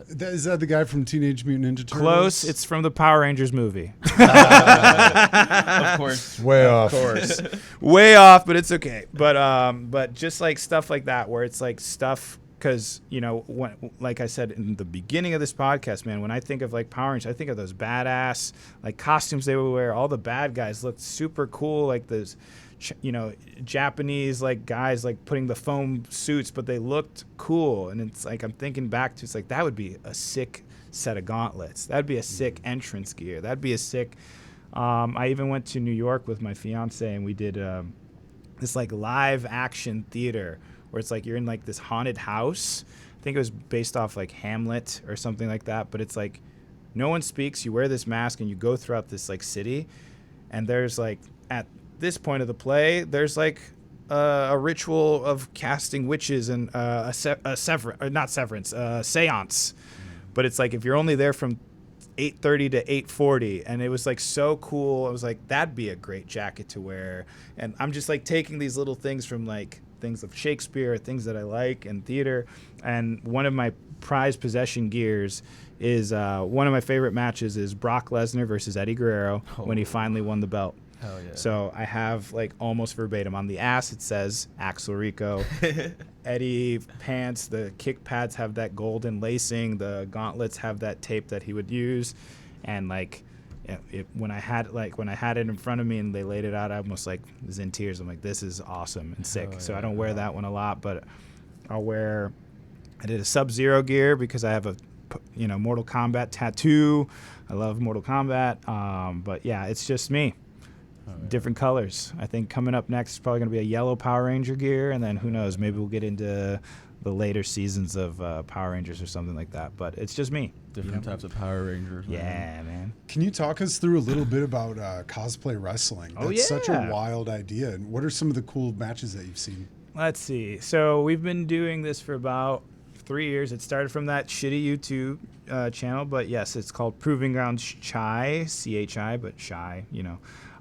Is that the guy from Teenage Mutant Ninja Turtles? Close. It's from the Power Rangers movie. Of course. Way off. Of course. Way off, but it's okay. But just like stuff like that, where it's like stuff, because, like I said in the beginning of this podcast, man, when I think of like Power Rangers, I think of those badass like costumes they would wear. All the bad guys looked super cool, like those, Japanese like guys like putting the foam suits, but they looked cool. And it's like I'm thinking back to, it's like that would be a sick set of gauntlets. That'd be a sick entrance gear. That'd be a sick. I even went to New York with my fiance, and we did this like live action theater where it's like you're in like this haunted house. I think it was based off like Hamlet or something like that. But it's like no one speaks. You wear this mask and you go throughout this like city, and there's like at this point of the play, there's like a ritual of casting witches and a seance. But it's like if you're only there from 8:30 to 8:40, and it was like so cool. I was like, that'd be a great jacket to wear. And I'm just like taking these little things from like things of Shakespeare, things that I like in theater. And one of my prized possession gears is one of my favorite matches is Brock Lesnar versus Eddie Guerrero when he finally won the belt. Hell yeah. So I have like almost verbatim on the ass it says Axel Rico. Eddie pants, the kick pads have that golden lacing, the gauntlets have that tape that he would use, and like when I had it in front of me and they laid it out, I almost like was in tears. I'm like, this is awesome and sick. So I don't wear that one a lot, but I did a Sub-Zero gear because I have a Mortal Kombat tattoo. I love Mortal Kombat. But yeah, it's just me. Different colors. I think coming up next is probably going to be a yellow Power Ranger gear, and then who knows, maybe we'll get into the later seasons of Power Rangers or something like that. But it's just me. Different types of Power Rangers. Yeah, man. Can you talk us through a little bit about cosplay wrestling? That's such a wild idea. And what are some of the cool matches that you've seen? Let's see. So we've been doing this for about 3 years. It started from that shitty YouTube channel, but yes, it's called Proving Ground Chai, C-H-I, but Shy,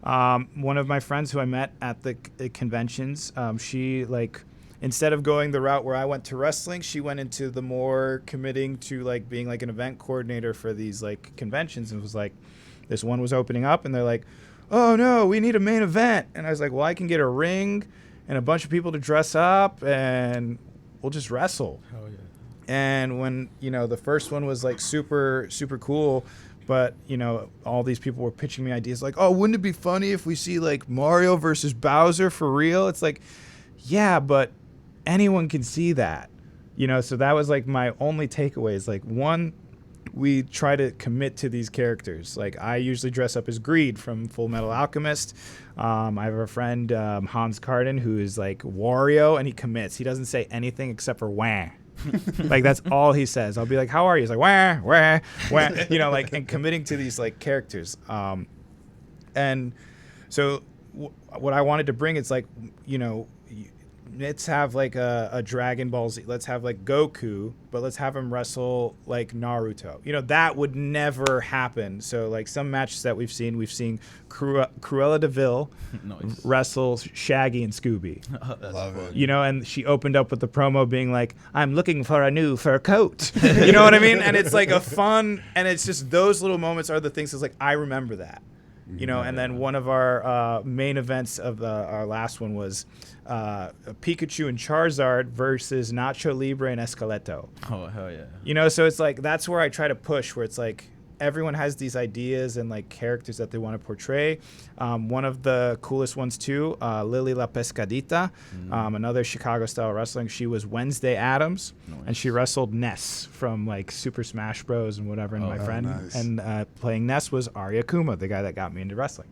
One of my friends who I met at the conventions, she like, instead of going the route where I went to wrestling, she went into the more committing to like being like an event coordinator for these like conventions, and was like, this one was opening up and they're like, oh no, we need a main event. And I was like, well, I can get a ring and a bunch of people to dress up and we'll just wrestle. Hell yeah. And when, the first one was like super, super cool, but, all these people were pitching me ideas like, oh, wouldn't it be funny if we see like Mario versus Bowser for real? It's like, yeah, but anyone can see that, so that was like my only takeaways. Like, one, we try to commit to these characters. Like, I usually dress up as Greed from Full Metal Alchemist. I have a friend, Hans Carden, who is like Wario, and he commits. He doesn't say anything except for wah. Like, that's all he says. I'll be like, how are you? He's like, wah, wah, wah. Like, and committing to these like characters. And so what I wanted to bring is like, let's have like a Dragon Ball Z. Let's have like Goku, but let's have him wrestle like Naruto. That would never happen. So like some matches that we've seen Cruella de Vil Nice. wrestle Shaggy and Scooby. Love it. And she opened up with the promo being like, I'm looking for a new fur coat. You know what I mean? And it's like a fun, and it's just those little moments are the things that's like, I remember that. And then one of our main events of our last one was Pikachu and Charizard versus Nacho Libre and Esqueleto. Oh, hell yeah. So it's like, that's where I try to push, where it's like, everyone has these ideas and like characters that they want to portray. One of the coolest ones too, Lily La Pescadita, another Chicago style wrestling. She was Wednesday Addams, and she wrestled Ness from like Super Smash Bros. And whatever. And my friend and playing Ness was Arya Kuma, the guy that got me into wrestling.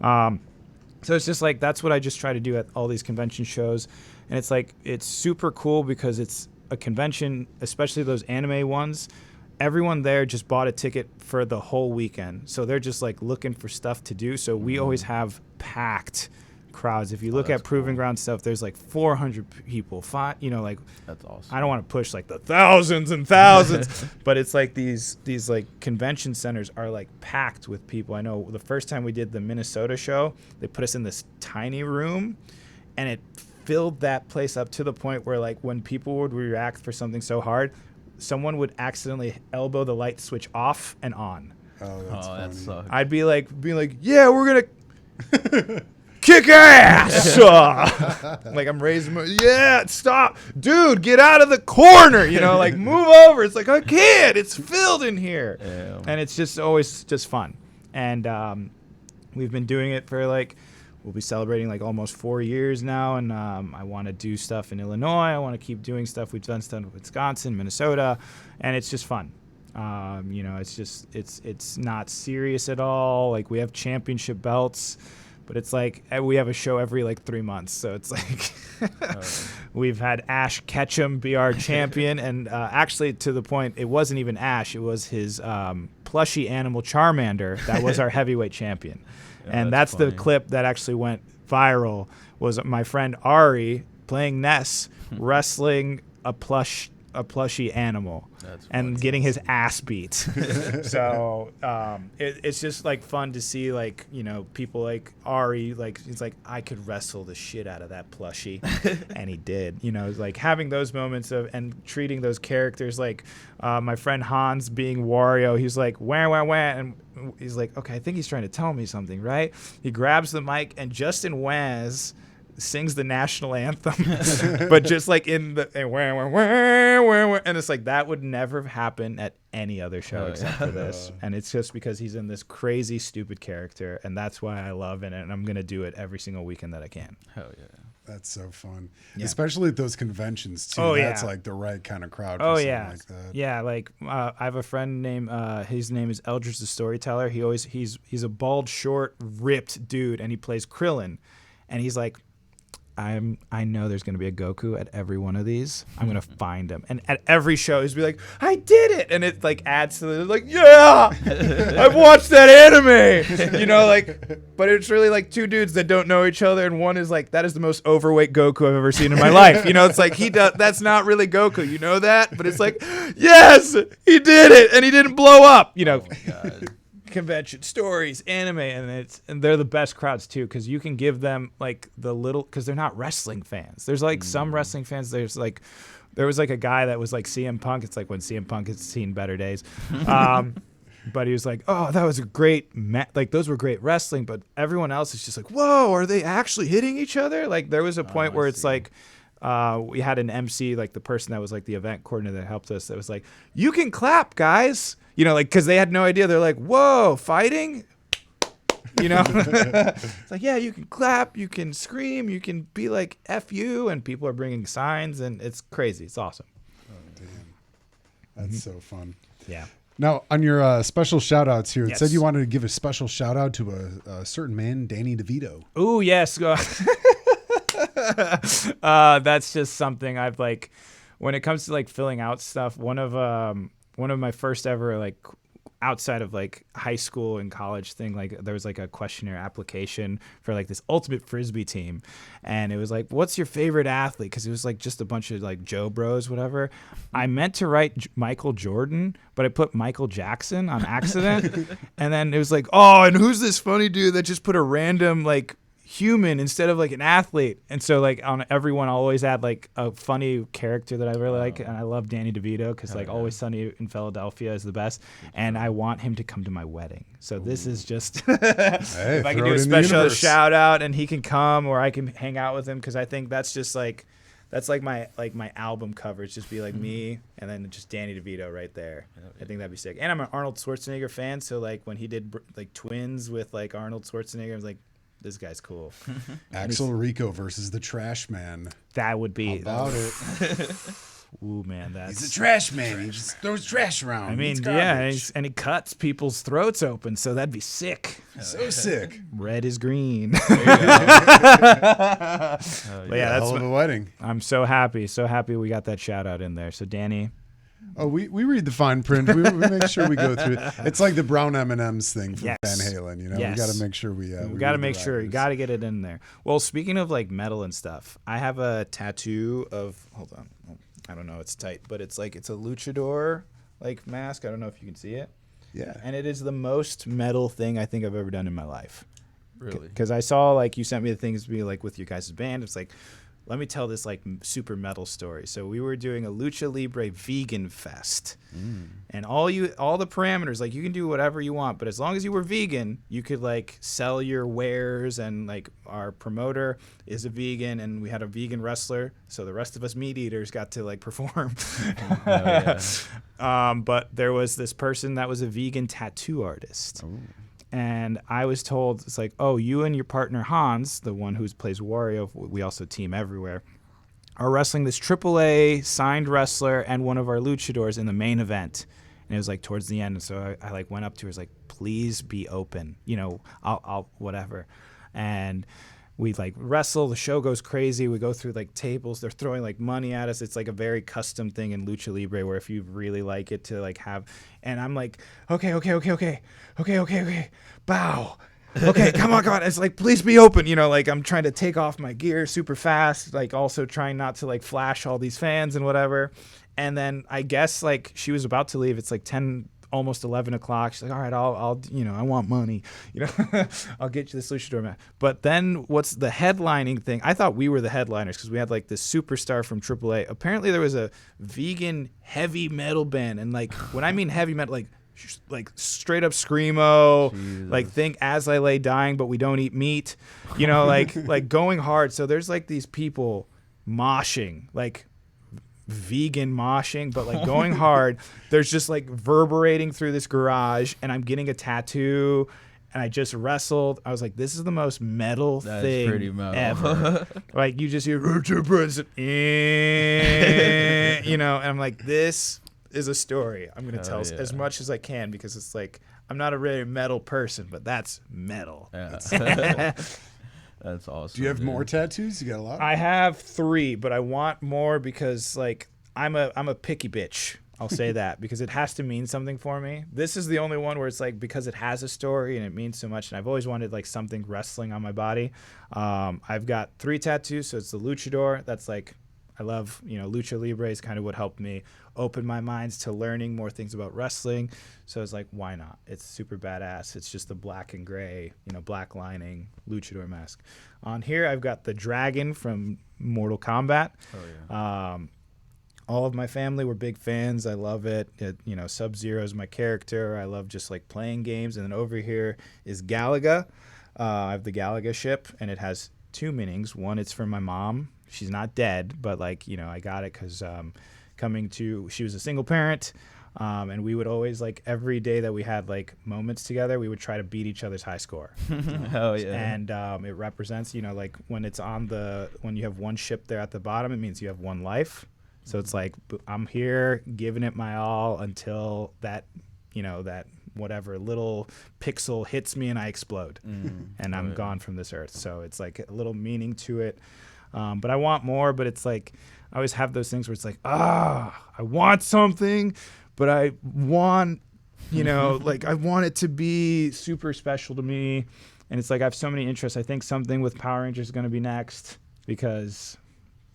So it's just like that's what I just try to do at all these convention shows, and it's like it's super cool because it's a convention, especially those anime ones. Everyone there just bought a ticket for the whole weekend. So they're just like looking for stuff to do. So we always have packed crowds. If you look at Proving Ground stuff, there's like 400 people. Like that's awesome. I don't want to push like the thousands and thousands, but it's like these like convention centers are like packed with people. I know the first time we did the Minnesota show, they put us in this tiny room and it filled that place up to the point where like when people would react for something so hard, someone would accidentally elbow the light switch off and on. Oh, that's funny. That sucks. I'd be like, yeah, we're gonna kick ass. Like I'm raising yeah, stop, dude, get out of the corner. Like move over. It's like I can't. It's filled in here, and it's just always just fun. And we've been doing it for like. We'll be celebrating like almost 4 years now, and I want to do stuff in Illinois. I want to keep doing stuff. We've done stuff in Wisconsin, Minnesota, and it's just fun. It's just it's not serious at all. Like we have championship belts, but it's like we have a show every like 3 months. So it's like we've had Ash Ketchum be our champion, and actually to the point it wasn't even Ash. It was his plushie animal Charmander that was our heavyweight champion. And that's the clip that actually went viral, was my friend Ari playing Ness wrestling a plushie animal and getting his ass beat. So it's just like fun to see like people like Ari, like he's like, I could wrestle the shit out of that plushie, and he did. It's like having those moments of and treating those characters like my friend Hans being Wario. He's like wah wah wah, and he's like, okay, I think he's trying to tell me something, right? He grabs the mic and Justin Waz sings the national anthem, but just like in the and it's like that would never happen at any other show except for this, and it's just because he's in this crazy stupid character, and that's why I love it, and I'm gonna do it every single weekend that I can. Hell yeah. That's so fun, especially at those conventions too. Oh, that's yeah. like the right kind of crowd. Oh for yeah, like that. yeah. Like I have a friend named his name is Eldridge the Storyteller. He's a bald, short, ripped dude, and he plays Krillin, and he's like, I know there's going to be a Goku at every one of these. I'm going to find him. And at every show, he's be like, I did it. And it like adds to the, like, yeah, I've watched that anime. But it's really like two dudes that don't know each other. And one is like, that is the most overweight Goku I've ever seen in my life. It's like, that's not really Goku. You know that? But it's like, yes, he did it. And he didn't blow up. Oh my God. Convention stories, anime, and they're the best crowds too, because you can give them like because they're not wrestling fans. There's like some wrestling fans. There was like a guy that was like CM Punk. It's like when CM Punk has seen better days. But he was like, oh, that was a great like those were great wrestling, but everyone else is just like, whoa, are they actually hitting each other? Like there was a point where it's like we had an MC, like the person that was like the event coordinator that helped us, that was like, you can clap, guys. Because they had no idea. They're like, whoa, fighting? It's like, yeah, you can clap, you can scream, you can be like, F you, and people are bringing signs, and it's crazy. It's awesome. Oh, damn. That's so fun. Yeah. Now, on your special shout-outs here, it said Yes. you wanted to give a special shout-out to a certain man, Danny DeVito. Ooh, yes. That's just something I've like, when it comes to like filling out stuff, one of my first ever like outside of like high school and college thing, like there was like a questionnaire application for like this ultimate frisbee team, and it was like, what's your favorite athlete? Because it was like just a bunch of like Joe Bros, whatever. I meant to write Michael Jordan, but I put Michael Jackson on accident. And then it was like, oh, and who's this funny dude that just put a random like human instead of like an athlete? And so like on everyone I'll always add like a funny character that I really like, and I love Danny DeVito because like Always Sunny in Philadelphia is the best, and I want him to come to my wedding. So this is just if I can do a special shout out and he can come, or I can hang out with him, because I think that's just like That's like my album covers, just be like me and then just Danny DeVito right there. I think that'd be sick. And I'm an Arnold Schwarzenegger fan, so like when he did like Twins with like Arnold Schwarzenegger, I was like, this guy's cool. Axel Rico versus the Trash Man. That would be. How about it? Ooh, man, He's a trash man. He just throws trash around. I mean, It's yeah, garbage. and he cuts people's throats open, so that'd be sick. So sick. Red is green. There you But yeah, that's Hell of a wedding. I'm so happy we got that shout out in there. So Danny, Oh, we read the fine print. We make sure we go through it. It's like the brown M&Ms thing from Yes. Van Halen. You know, Yes. we got to make sure we got to read make the sure you writers. got to get it in there. Well, speaking of like metal and stuff, I have a tattoo of hold on, I don't know, it's tight, but it's a luchador like mask. I don't know if you can see it. Yeah. And it is the most metal thing I think I've ever done in my life. Really? Because I saw like you sent me the things to be like with your guys' band. It's like, let me tell this like super metal story. So we were doing a Lucha Libre vegan fest, and all the parameters, like you can do whatever you want, but as long as you were vegan, you could like sell your wares. And like our promoter is a vegan, and we had a vegan wrestler, so the rest of us meat eaters got to like perform. But there was this person that was a vegan tattoo artist. Ooh. And I was told, it's like, oh, you and your partner Hans, the one who plays Wario, we also team everywhere, are wrestling this AAA signed wrestler and one of our luchadors in the main event. And it was like towards the end. And so I like went up to her, was like, please be open. You know, I'll whatever. And we like wrestle, the show goes crazy. We go through like tables. They're throwing like money at us. It's like a very custom thing in Lucha Libre where if you really like it to like have, and I'm like, okay. Bow. Okay, come on. It's like, please be open. You know, like I'm trying to take off my gear super fast, like also trying not to like flash all these fans and whatever. And then I guess like she was about to leave. It's like 10, almost 11 o'clock. She's like, all right, I'll you know, I want money. You know, I'll get you this luchador match. But then what's the headlining thing? I thought we were the headliners because we had like this superstar from AAA. Apparently there was a vegan heavy metal band. And like, when I mean heavy metal, like straight up screamo, Jesus. like think As I Lay Dying, but we don't eat meat, you know, like going hard. So there's like these people moshing, like vegan moshing, but like going hard. There's just like reverberating through this garage, and I'm getting a tattoo, and I just wrestled. I was like, this is the most metal That's thing pretty metal. ever. Like you just hear, you know, and I'm like, this is a story I'm gonna tell as much as I can, because it's like I'm not a really metal person, but that's metal. Yeah. That's awesome. Do you have dude. more tattoos? You got a lot? I have 3, but I want more because like I'm a picky bitch. I'll say that because it has to mean something for me. This is the only one where it's like because it has a story and it means so much, and I've always wanted like something wrestling on my body. I've got 3 tattoos, so it's the luchador. That's like I love, you know, Lucha Libre is kind of what helped me open my minds to learning more things about wrestling. So it's like, why not? It's super badass. It's just the black and gray, you know, black lining luchador mask. On here, I've got the dragon from Mortal Kombat. Oh, yeah. All of my family were big fans. I love it. You know, Sub-Zero is my character. I love just like playing games. And then over here is Galaga. I have the Galaga ship, and it has 2 meanings. One, it's for my mom. She's not dead, but like, you know, I got it because she was a single parent, and we would always like every day that we had like moments together, we would try to beat each other's high score. Hell yeah. And it represents, you know, like when it's when you have one ship there at the bottom, it means you have 1 life. So it's like I'm here giving it my all until that, you know, that whatever little pixel hits me and I explode, and I'm gone from this earth. So it's like a little meaning to it. But I want more, but it's like I always have those things where it's like, I want something, but I want, you know, like I want it to be super special to me. And it's like I have so many interests. I think something with Power Rangers is going to be next because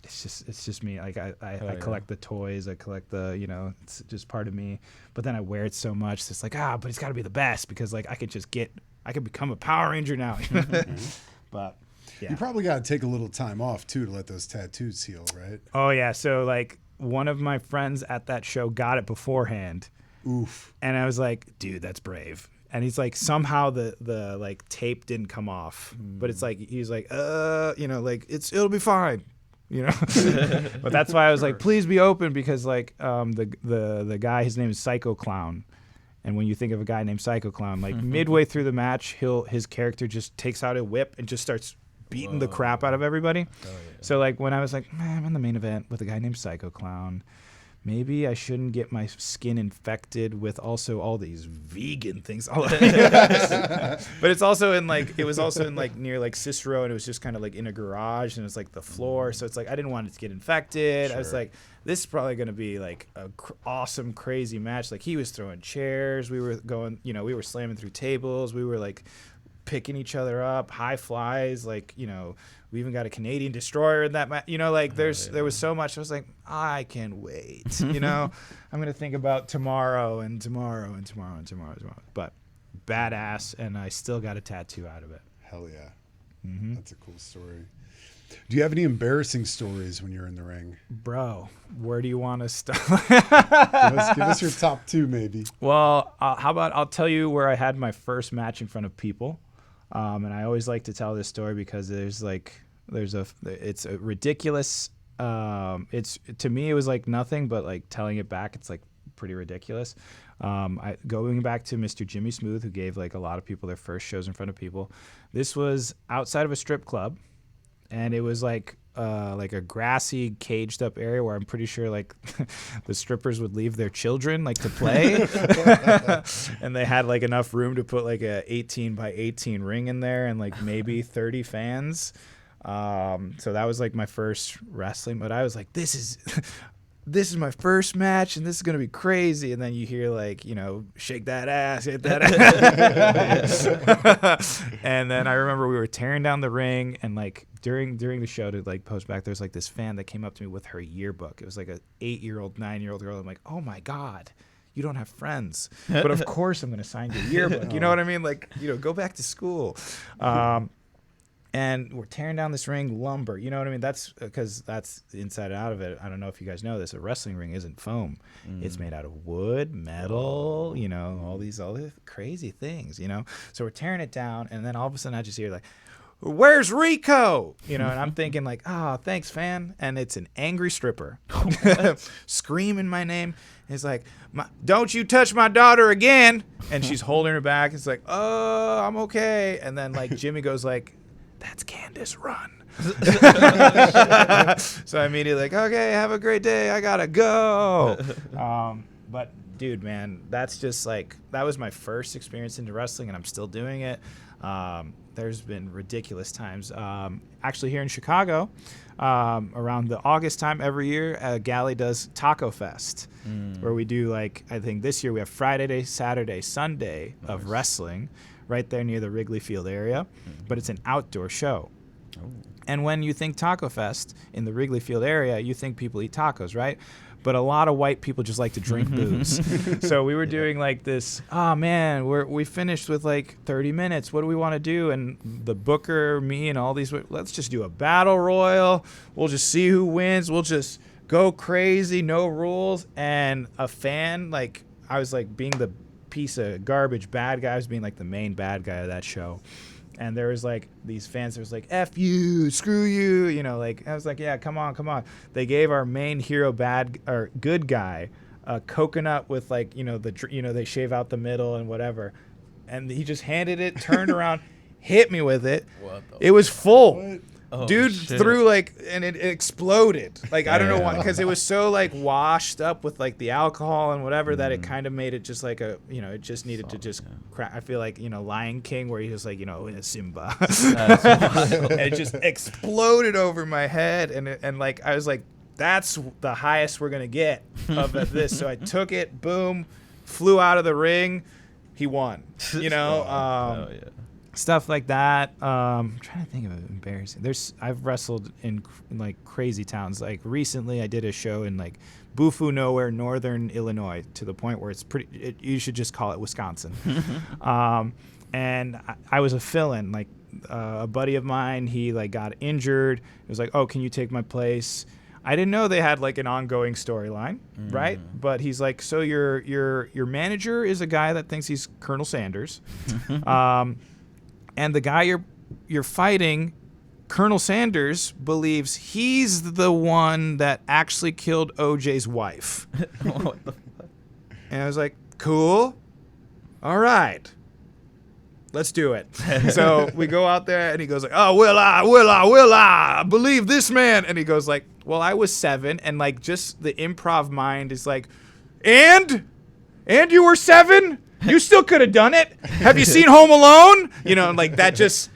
it's just me. Like I collect the toys, I collect the, you know, it's just part of me. But then I wear it so much, it's like, but it's got to be the best because like I could become a Power Ranger now. But yeah. You probably got to take a little time off too to let those tattoos heal, right? Oh yeah. So like one of my friends at that show got it beforehand. Oof. And I was like, dude, that's brave. And he's like, somehow the like tape didn't come off, but it's like, he's like, you know, like it'll be fine. you know. But that's why I was like, please be open, because like the guy, his name is Psycho Clown. And when you think of a guy named Psycho Clown, like midway through the match, his character just takes out a whip and just starts beating the crap out of everybody. Oh, yeah. So like when I was like, man, I'm in the main event with a guy named Psycho Clown, maybe I shouldn't get my skin infected with also all these vegan things. But it's also in like, it was also in like near like Cicero, and it was just kind of like in a garage, and it's like the floor. So it's like, I didn't want it to get infected. Sure. I was like, this is probably going to be like a awesome, crazy match. Like he was throwing chairs. We were going, you know, we were slamming through tables. We were like picking each other up, high flies. Like, you know, we even got a Canadian destroyer in that match. You know, like there was so much. I was like, I can wait. You know, I'm going to think about tomorrow and tomorrow and tomorrow and tomorrow and tomorrow. But badass, and I still got a tattoo out of it. Hell yeah. Mm-hmm. That's a cool story. Do you have any embarrassing stories when you're in the ring? Bro, where do you want to start? Give us your top 2, maybe. Well, how about I'll tell you where I had my first match in front of people. And I always like to tell this story because it's a ridiculous. It's, to me, it was like nothing, but like telling it back, it's like pretty ridiculous. Going back to Mr. Jimmy Smooth, who gave like a lot of people their first shows in front of people. This was outside of a strip club, and it was like a grassy, caged up area where I'm pretty sure like the strippers would leave their children like to play. And they had like enough room to put like a 18 by 18 ring in there and like maybe 30 fans. So that was like my first wrestling, but I was like, this is my first match, and this is going to be crazy. And then you hear like, you know, shake that ass, hit that ass. And then I remember we were tearing down the ring, and like during the show, to like post back, there's like this fan that came up to me with her yearbook. It was like a 8-year-old, 9-year-old girl. I'm like, oh my God, you don't have friends. But of course I'm going to sign your yearbook. You know what I mean? Like, you know, go back to school. And we're tearing down this ring, lumber. You know what I mean? That's because that's the inside out of it. I don't know if you guys know this. A wrestling ring isn't foam. It's made out of wood, metal, you know, all these crazy things, you know? So we're tearing it down, and then all of a sudden I just hear like, where's Rico? You know, and I'm thinking like, oh, thanks, fan. And it's an angry stripper screaming my name. It's like, don't you touch my daughter again. And she's holding her back. It's like, oh, I'm okay. And then like Jimmy goes like, that's Candace, run. So I immediately like, okay, have a great day. I gotta go. But dude, man, that's just like, that was my first experience into wrestling, and I'm still doing it. There's been ridiculous times. Actually, here in Chicago, around the August time every year, Galley does Taco Fest, where we do like, I think this year we have Friday, Saturday, Sunday of wrestling right there near the Wrigley Field area, but it's an outdoor show. Oh. And when you think Taco Fest in the Wrigley Field area, you think people eat tacos, right? But a lot of white people just like to drink booze. So we were doing like this, oh man, we finished with like 30 minutes. What do we want to do? And the booker, me, and all these, let's just do a battle royal. We'll just see who wins. We'll just go crazy, no rules. And a fan, like, I was like being the piece of garbage bad guy. I was being like the main bad guy of that show. And there was like these fans that was like, F you, screw you, you know, like, I was like, yeah, come on. They gave our main hero good guy a coconut with like, you know, they shave out the middle and whatever. And he just handed it, turned around, hit me with it. It was full. What? Oh, dude shit. Threw like, and it exploded. Like, I don't know why, because it was so like washed up with like the alcohol and whatever that it kind of made it just like a, you know, it just needed to just crack. I feel like, you know, Lion King, where he was like, you know, Simba. And it just exploded over my head. And like, I was like, that's the highest we're going to get of this. So I took it, boom, flew out of the ring. He won, you know? Stuff like that. I'm trying to think of it embarrassing. I've wrestled in like crazy towns. Like recently, I did a show in like Bufu nowhere, northern Illinois, to the point where it's you should just call it Wisconsin. And I was a fill-in. Like a buddy of mine, he like got injured. It was like, oh, can you take my place? I didn't know they had like an ongoing storyline, right? But he's like, so your manager is a guy that thinks he's Colonel Sanders. And the guy you're fighting Colonel Sanders believes he's the one that actually killed OJ's wife. What the fuck? And I was like, cool. All right. Let's do it. So we go out there, and he goes like, oh, will I believe this man? And he goes like, well, I was 7, and like just the improv mind is like, and you were 7? You still could have done it. Have you seen Home Alone? You know, like that just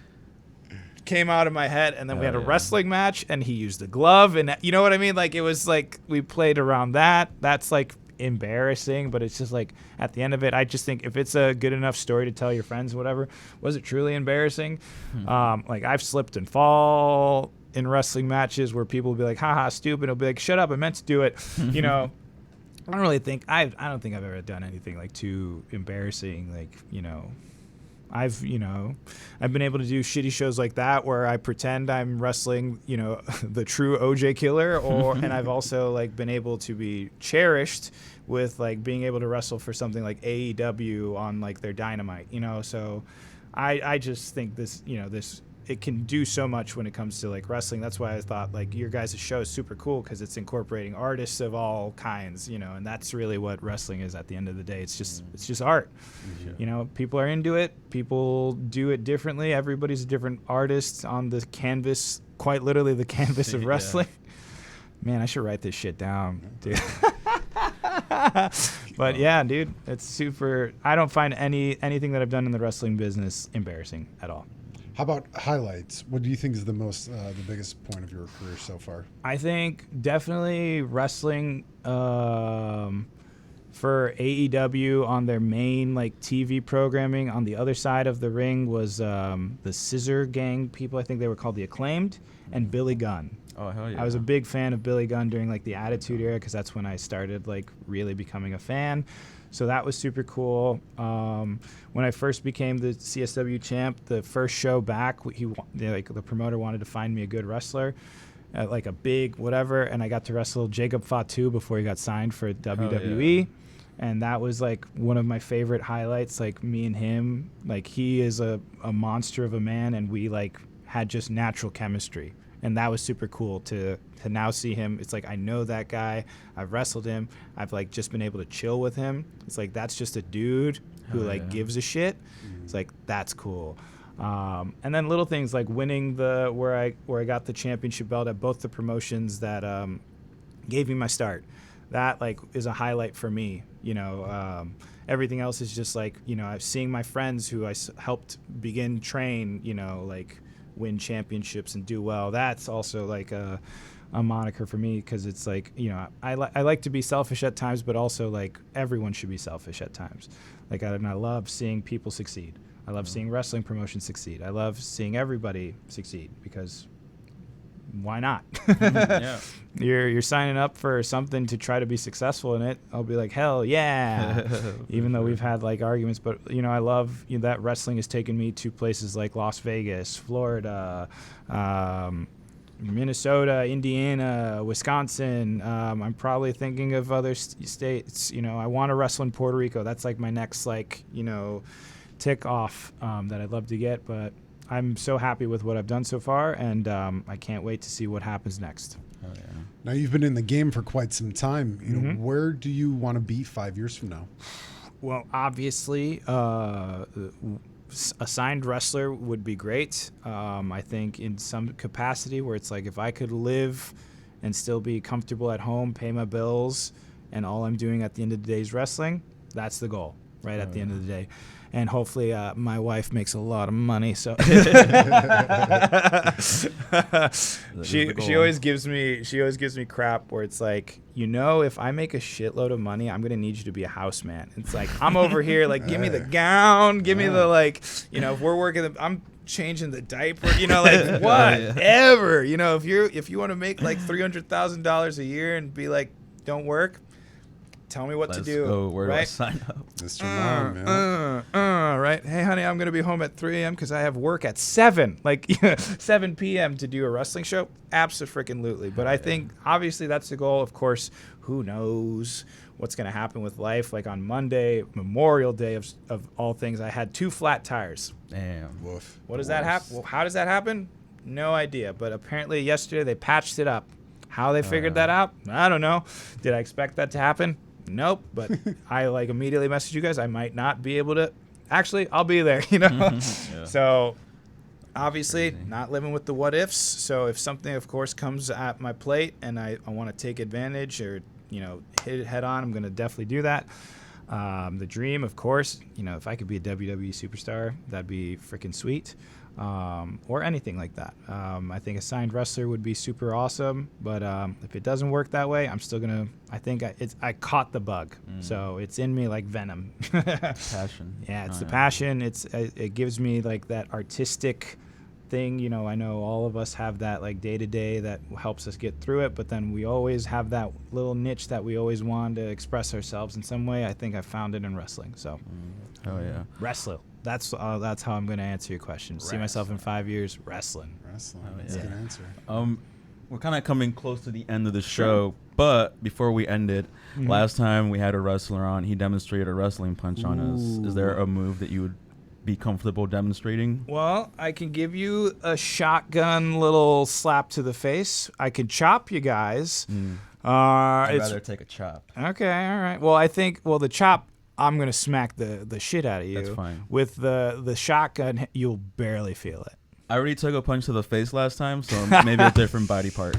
came out of my head. And then we had a wrestling match, and he used the glove, and you know what I mean? Like it was like we played around that. That's like embarrassing, but it's just like at the end of it, I just think if it's a good enough story to tell your friends, whatever, was it truly embarrassing? Like I've slipped and fall in wrestling matches where people will be like, haha, stupid. I'll be like, shut up, I meant to do it. You know, I don't really think I don't think I've ever done anything like too embarrassing. Like, you know, I've been able to do shitty shows like that where I pretend I'm wrestling, you know, the true OJ killer, and I've also like been able to be cherished with like being able to wrestle for something like AEW on like their Dynamite, you know. So I just think this, you know, it can do so much when it comes to like wrestling. That's why I thought like your guys' show is super cool, because it's incorporating artists of all kinds, you know, and that's really what wrestling is at the end of the day. It's just art. Yeah. You know, people are into it. People do it differently. Everybody's a different artist on the canvas, quite literally the canvas of wrestling. Man, I should write this shit down, dude. But yeah, dude, it's super. I don't find anything that I've done in the wrestling business embarrassing at all. How about highlights? What do you think is the biggest point of your career so far? I think definitely wrestling for AEW on their main like TV programming on the other side of the ring was the Scissor Gang people. I think they were called the Acclaimed, and Billy Gunn. Oh, hell yeah. I was a big fan of Billy Gunn during like the Attitude Era, because that's when I started like really becoming a fan. So that was super cool. When I first became the CSW champ, the first show back, the promoter wanted to find me a good wrestler, like a big whatever, and I got to wrestle Jacob Fatu before he got signed for WWE. Yeah. And that was like one of my favorite highlights. Like me and him, like he is a monster of a man, and we like had just natural chemistry. And that was super cool to now see him. It's like, I know that guy. I've wrestled him. I've like just been able to chill with him. It's like, that's just a dude who gives a shit. Mm-hmm. It's like, that's cool. And then little things like winning where I got the championship belt at both the promotions that gave me my start. That like is a highlight for me. You know, everything else is just like, you know, seeing my friends who I helped begin train, you know, like win championships and do well. That's also like a moniker for me, because it's like, you know, I like to be selfish at times, but also like everyone should be selfish at times. Like I love seeing people succeed. I love seeing wrestling promotions succeed. I love seeing everybody succeed, because why not? Yeah. You're signing up for something to try to be successful in it. I'll be like, hell yeah. Even though we've had like arguments, but you know, I love that wrestling has taken me to places like Las Vegas, Florida, Minnesota, Indiana, Wisconsin. I'm probably thinking of other states. You know, I want to wrestle in Puerto Rico. That's like my next like, you know, tick off that I'd love to get, but I'm so happy with what I've done so far, and I can't wait to see what happens next. Oh, yeah. Now, you've been in the game for quite some time. You know, where do you want to be 5 years from now? Well, obviously, a signed wrestler would be great. I think in some capacity where it's like, if I could live and still be comfortable at home, pay my bills, and all I'm doing at the end of the day is wrestling, that's the goal, right, at the end of the day. And hopefully my wife makes a lot of money, so she always gives me crap where it's like, you know, if I make a shitload of money, I'm gonna need you to be a house man. It's like, I'm over here like, give me the gown, give me the like, you know, if we're working, I'm changing the diaper, you know, like whatever. You know, if you want to make like $300,000 a year and be like, don't work, tell me what to do. Go. Where right? do I sign up? Mr. Mom, man. Right. Hey, honey, I'm going to be home at 3 a.m. because I have work at 7. Like 7 p.m. to do a wrestling show? Absolutely. But I think, obviously, that's the goal. Of course, who knows what's going to happen with life. Like on Monday, Memorial Day of all things, I had 2 flat tires. Damn. Woof. What does that happen? Well, how does that happen? no idea. But apparently yesterday they patched it up. How they figured that out, I don't know. Did I expect that to happen? Nope. But I like immediately messaged you guys. I might not be able to. Actually, I'll be there. Yeah. So obviously not living with the what ifs. So if something, of course, comes at my plate and I want to take advantage or hit it head on, I'm going to definitely do that. The dream, of course, if I could be a WWE superstar, that'd be freaking sweet. Or anything like that. I think a signed wrestler would be super awesome, but if it doesn't work that way, I'm still gonna. I think I caught the bug, so it's in me like venom. Passion. Yeah, it's the passion. It gives me like that artistic thing. I know all of us have that like day to day that helps us get through it, but then we always have that little niche that we always want to express ourselves in some way. I think I found it in wrestling. So, Oh yeah. wrestling. That's how I'm going to answer your question. See myself in 5 years wrestling. Wrestling. Oh, That's a good answer. We're kind of coming close to the end of the show, but before we end it, last time we had a wrestler on, he demonstrated a wrestling punch on us. Is there a move that you would be comfortable demonstrating? Well, I can give you a shotgun little slap to the face. I can chop you guys. I'd rather take a chop. Okay, all right. Well, I think the chop, I'm gonna smack the shit out of you. That's fine. With the shotgun, you'll barely feel it. I already took a punch to the face last time, so maybe a different body part.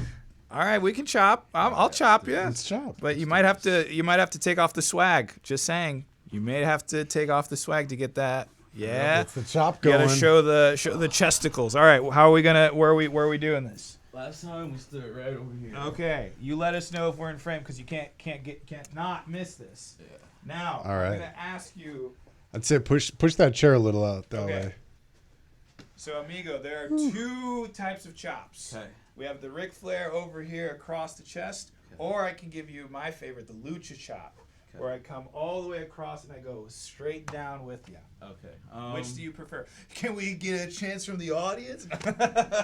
All right, we can chop. I'll chop you. Let's chop. But you might have to take off the swag. Just saying, you may have to take off the swag to get that. Yeah, It's the chop you going. gotta show the chesticles. All right, how are we gonna? Where are we doing this? Last time we stood right over here. Okay, you let us know if we're in frame because you can't not miss this. Yeah. Now, All right. I'm gonna ask you. I'd say push that chair a little out that way. So, amigo, there are two types of chops. Okay. We have the Ric Flair over here across the chest, or I can give you my favorite, the Lucha chop, where I come all the way across and I go straight down with you. Okay. Which do you prefer? Can we get a chance from the audience?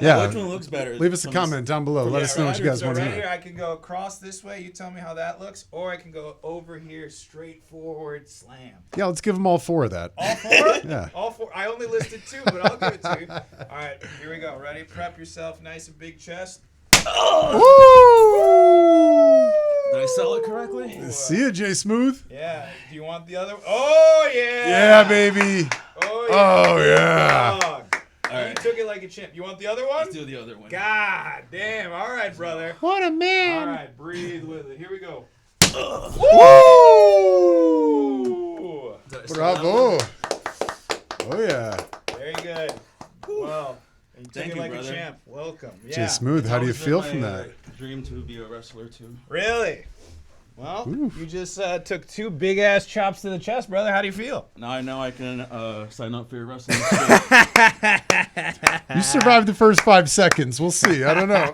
Yeah. Which one looks better? Leave us a comment down below. Let us know what you guys So want to right hear. here, I can go across this way. You tell me how that looks, or I can go over here, straight forward, slam. Yeah, let's give them all 4 of that. All 4? Yeah. All 4. I only listed 2, but I'll give it to you. All right, here we go. Ready? Prep yourself. Nice and big chest. Woo! Did I sell it correctly? See ya, Jay Smooth. Yeah. Do you want the other? Oh, yeah. Yeah, baby. Oh, yeah. Oh, yeah. Dog. All right. You took it like a champ. You want the other one? Let's do the other one. God damn. All right, brother. What a man. All right, breathe with it. Here we go. Woo! Ooh. Bravo. Oh, yeah. Very good. Well, you took Thank it you, like brother. a champ. Welcome. Jay Yeah. Smooth, how do you feel from that? Dream to be a wrestler too. Really? Well, Oof. you just took 2 big ass chops to the chest, brother. How do you feel? Now I know I can sign up for your wrestling. You survived the first 5 seconds. We'll see. I don't know.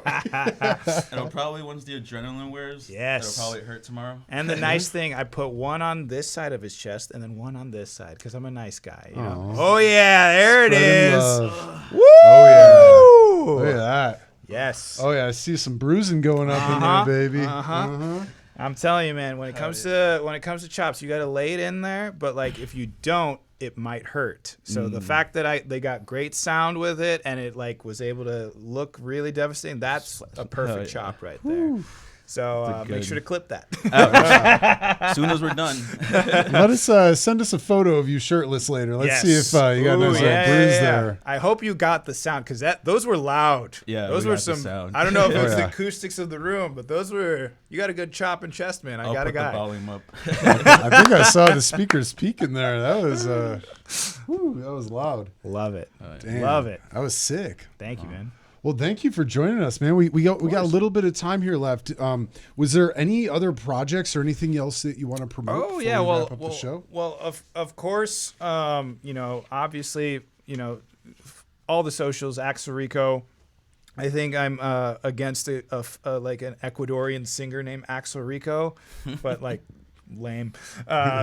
It'll probably, once the adrenaline wears, Yes. it'll probably hurt tomorrow. And the nice thing, I put one on this side of his chest and then one on this side because I'm a nice guy. You know? Aw. Oh yeah, there it Spreading is. love. Woo! Oh, Look at that. Yes. Oh, yeah. I see some bruising going up in there, baby. I'm telling you, man. When it comes to chops, you got to lay it in there. But like, if you don't, it might hurt. So the fact that they got great sound with it and it like was able to look really devastating, that's a perfect chop right there. So make sure to clip that. As soon as we're done. Let us send us a photo of you shirtless later. Let's see if you got a nice little bruise there. I hope you got the sound because those were loud. Yeah, those we were got the some. sound. I don't know if it was yeah. the acoustics of the room, but those were. You got a good chop and chest, man. I'll got a put the guy. volume up. I think I saw the speakers peaking there. That was that was loud. Love it. Damn. Love it. That was sick. Thank you, man. Well, thank you for joining us, man. We got a little bit of time here left. Was there any other projects or anything else that you want to promote? Oh before yeah, we well, wrap up the show? of course, obviously, all the socials, Axel Rico. I think I'm against like an Ecuadorian singer named Axel Rico, but like lame.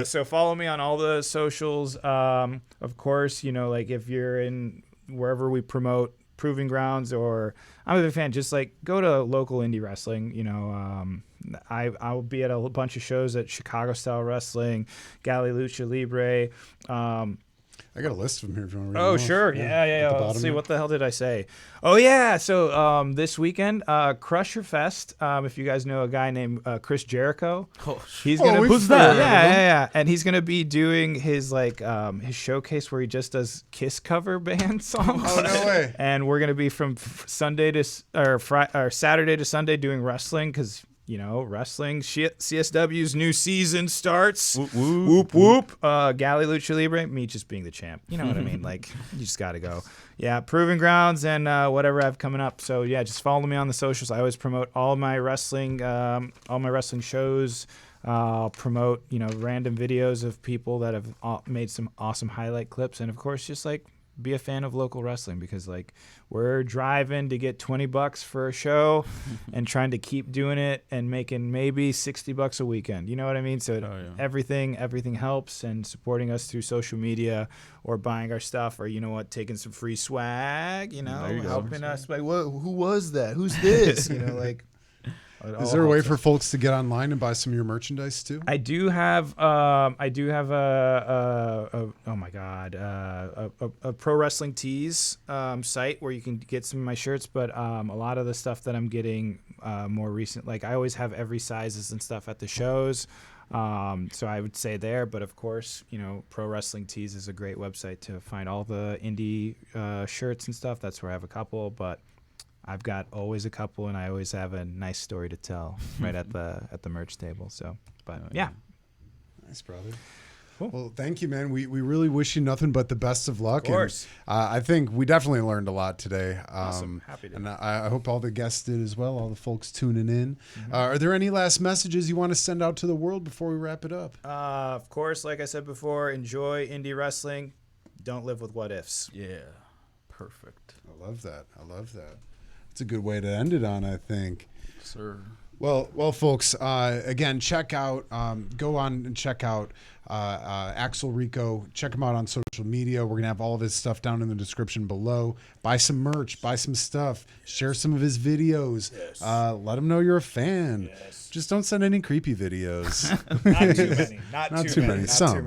So follow me on all the socials. Of course, like if you're in wherever we promote Proving Grounds, or I'm a big fan, just like go to local indie wrestling. I'll be at a bunch of shows at Chicago Style Wrestling, Galley Lucha Libre. I got a list of them here if you want to read Oh, them off. sure. Yeah. Let's see. there. What the hell did I say? Oh, yeah. So this weekend, Crusher Fest, if you guys know a guy named Chris Jericho, he's going to... we've Who's heard that? of him. Yeah. And he's going to be doing his his showcase where he just does Kiss cover band songs. Oh, no way. And we're going to be from Saturday to Sunday doing wrestling because... wrestling, CSW's new season starts. Whoop, whoop. Galley Lucha Libre, me just being the champ. You know what I mean? Like, you just got to go. Yeah, Proving Grounds and whatever I have coming up. So, yeah, just follow me on the socials. I always promote all my wrestling shows. I'll promote, random videos of people that have made some awesome highlight clips. And, of course, just, be a fan of local wrestling because we're driving to get $20 for a show and trying to keep doing it and making maybe $60 a weekend. You know what I mean? So everything helps, and supporting us through social media or buying our stuff or taking some free swag, helping us. Who was that? Who's this? Is there a way for folks to get online and buy some of your merchandise too? I do have a Pro Wrestling Tees site where you can get some of my shirts, but a lot of the stuff that I'm getting more recent, I always have every sizes and stuff at the shows. So I would say there, but of course, Pro Wrestling Tees is a great website to find all the indie shirts and stuff. That's where I have a couple, but I've got always a couple, and I always have a nice story to tell right at the merch table. So, but yeah. Nice, brother. Cool. Well, thank you, man. We really wish you nothing but the best of luck. Of course. And, I think we definitely learned a lot today. Awesome. Happy to. And I hope all the guests did as well, all the folks tuning in. Are there any last messages you want to send out to the world before we wrap it up? Of course, like I said before, enjoy indie wrestling. Don't live with what ifs. Yeah. Perfect. I love that. It's a good way to end it on, I think. Sir. Well, folks, again, go on and check out Axel Rico. Check him out on social media. We're going to have all of his stuff down in the description below. Buy some merch, buy some stuff, share some of his videos. Yes. Let him know you're a fan. Yes. Just don't send any creepy videos. Not too many. Not too many. Some.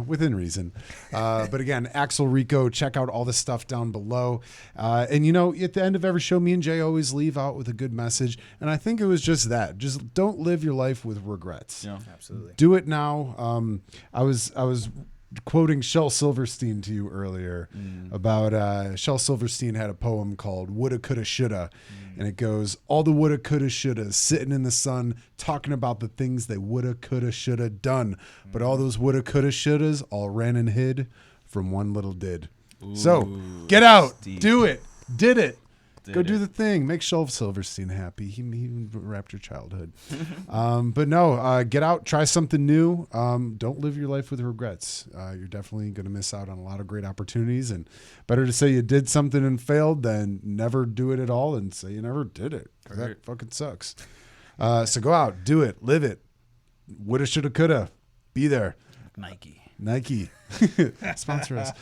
Within reason. But again, Axel Rico, check out all the stuff down below. And at the end of every show, me and Jay always leave out with a good message. And I think it was just that. Just don't live your life with regrets. Yeah, absolutely. Do it now. I was quoting Shel Silverstein to you earlier about Shel Silverstein had a poem called Woulda, Coulda, Shoulda. And it goes, all the woulda, coulda, shouldas sitting in the sun talking about the things they woulda, coulda, shoulda done. But all those woulda, coulda, shouldas all ran and hid from one little did. So get out, do it, did it. Go do the thing. Make Shel Silverstein happy. He wrapped your childhood. But no, get out. Try something new. Don't live your life with regrets. You're definitely going to miss out on a lot of great opportunities. And better to say you did something and failed than never do it at all and say you never did it. 'Cause that fucking sucks. So go out. Do it. Live it. Woulda, shoulda, coulda. Be there. Nike. Sponsor us.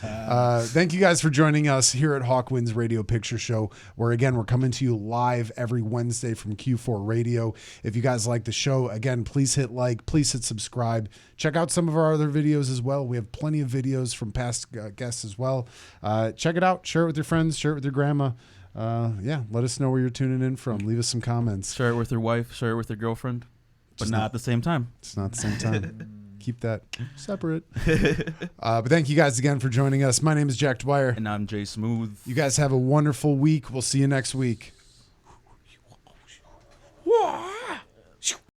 Thank you guys for joining us here at Hawkwind's Radio Picture Show, where again we're coming to you live every Wednesday from Q4 Radio. If you guys like the show, again, please hit like, please hit subscribe. Check out some of our other videos as well. We have plenty of videos from past guests as well. Check it out. Share it with your friends. Share it with your grandma. Let us know where you're tuning in from. Leave us some comments. Share it with your wife. Share it with your girlfriend. But not at the same time. It's not the same time. Keep that separate. But thank you guys again for joining us. My name is Jack Dwyer. And I'm Jay Smooth. You guys have a wonderful week. We'll see you next week.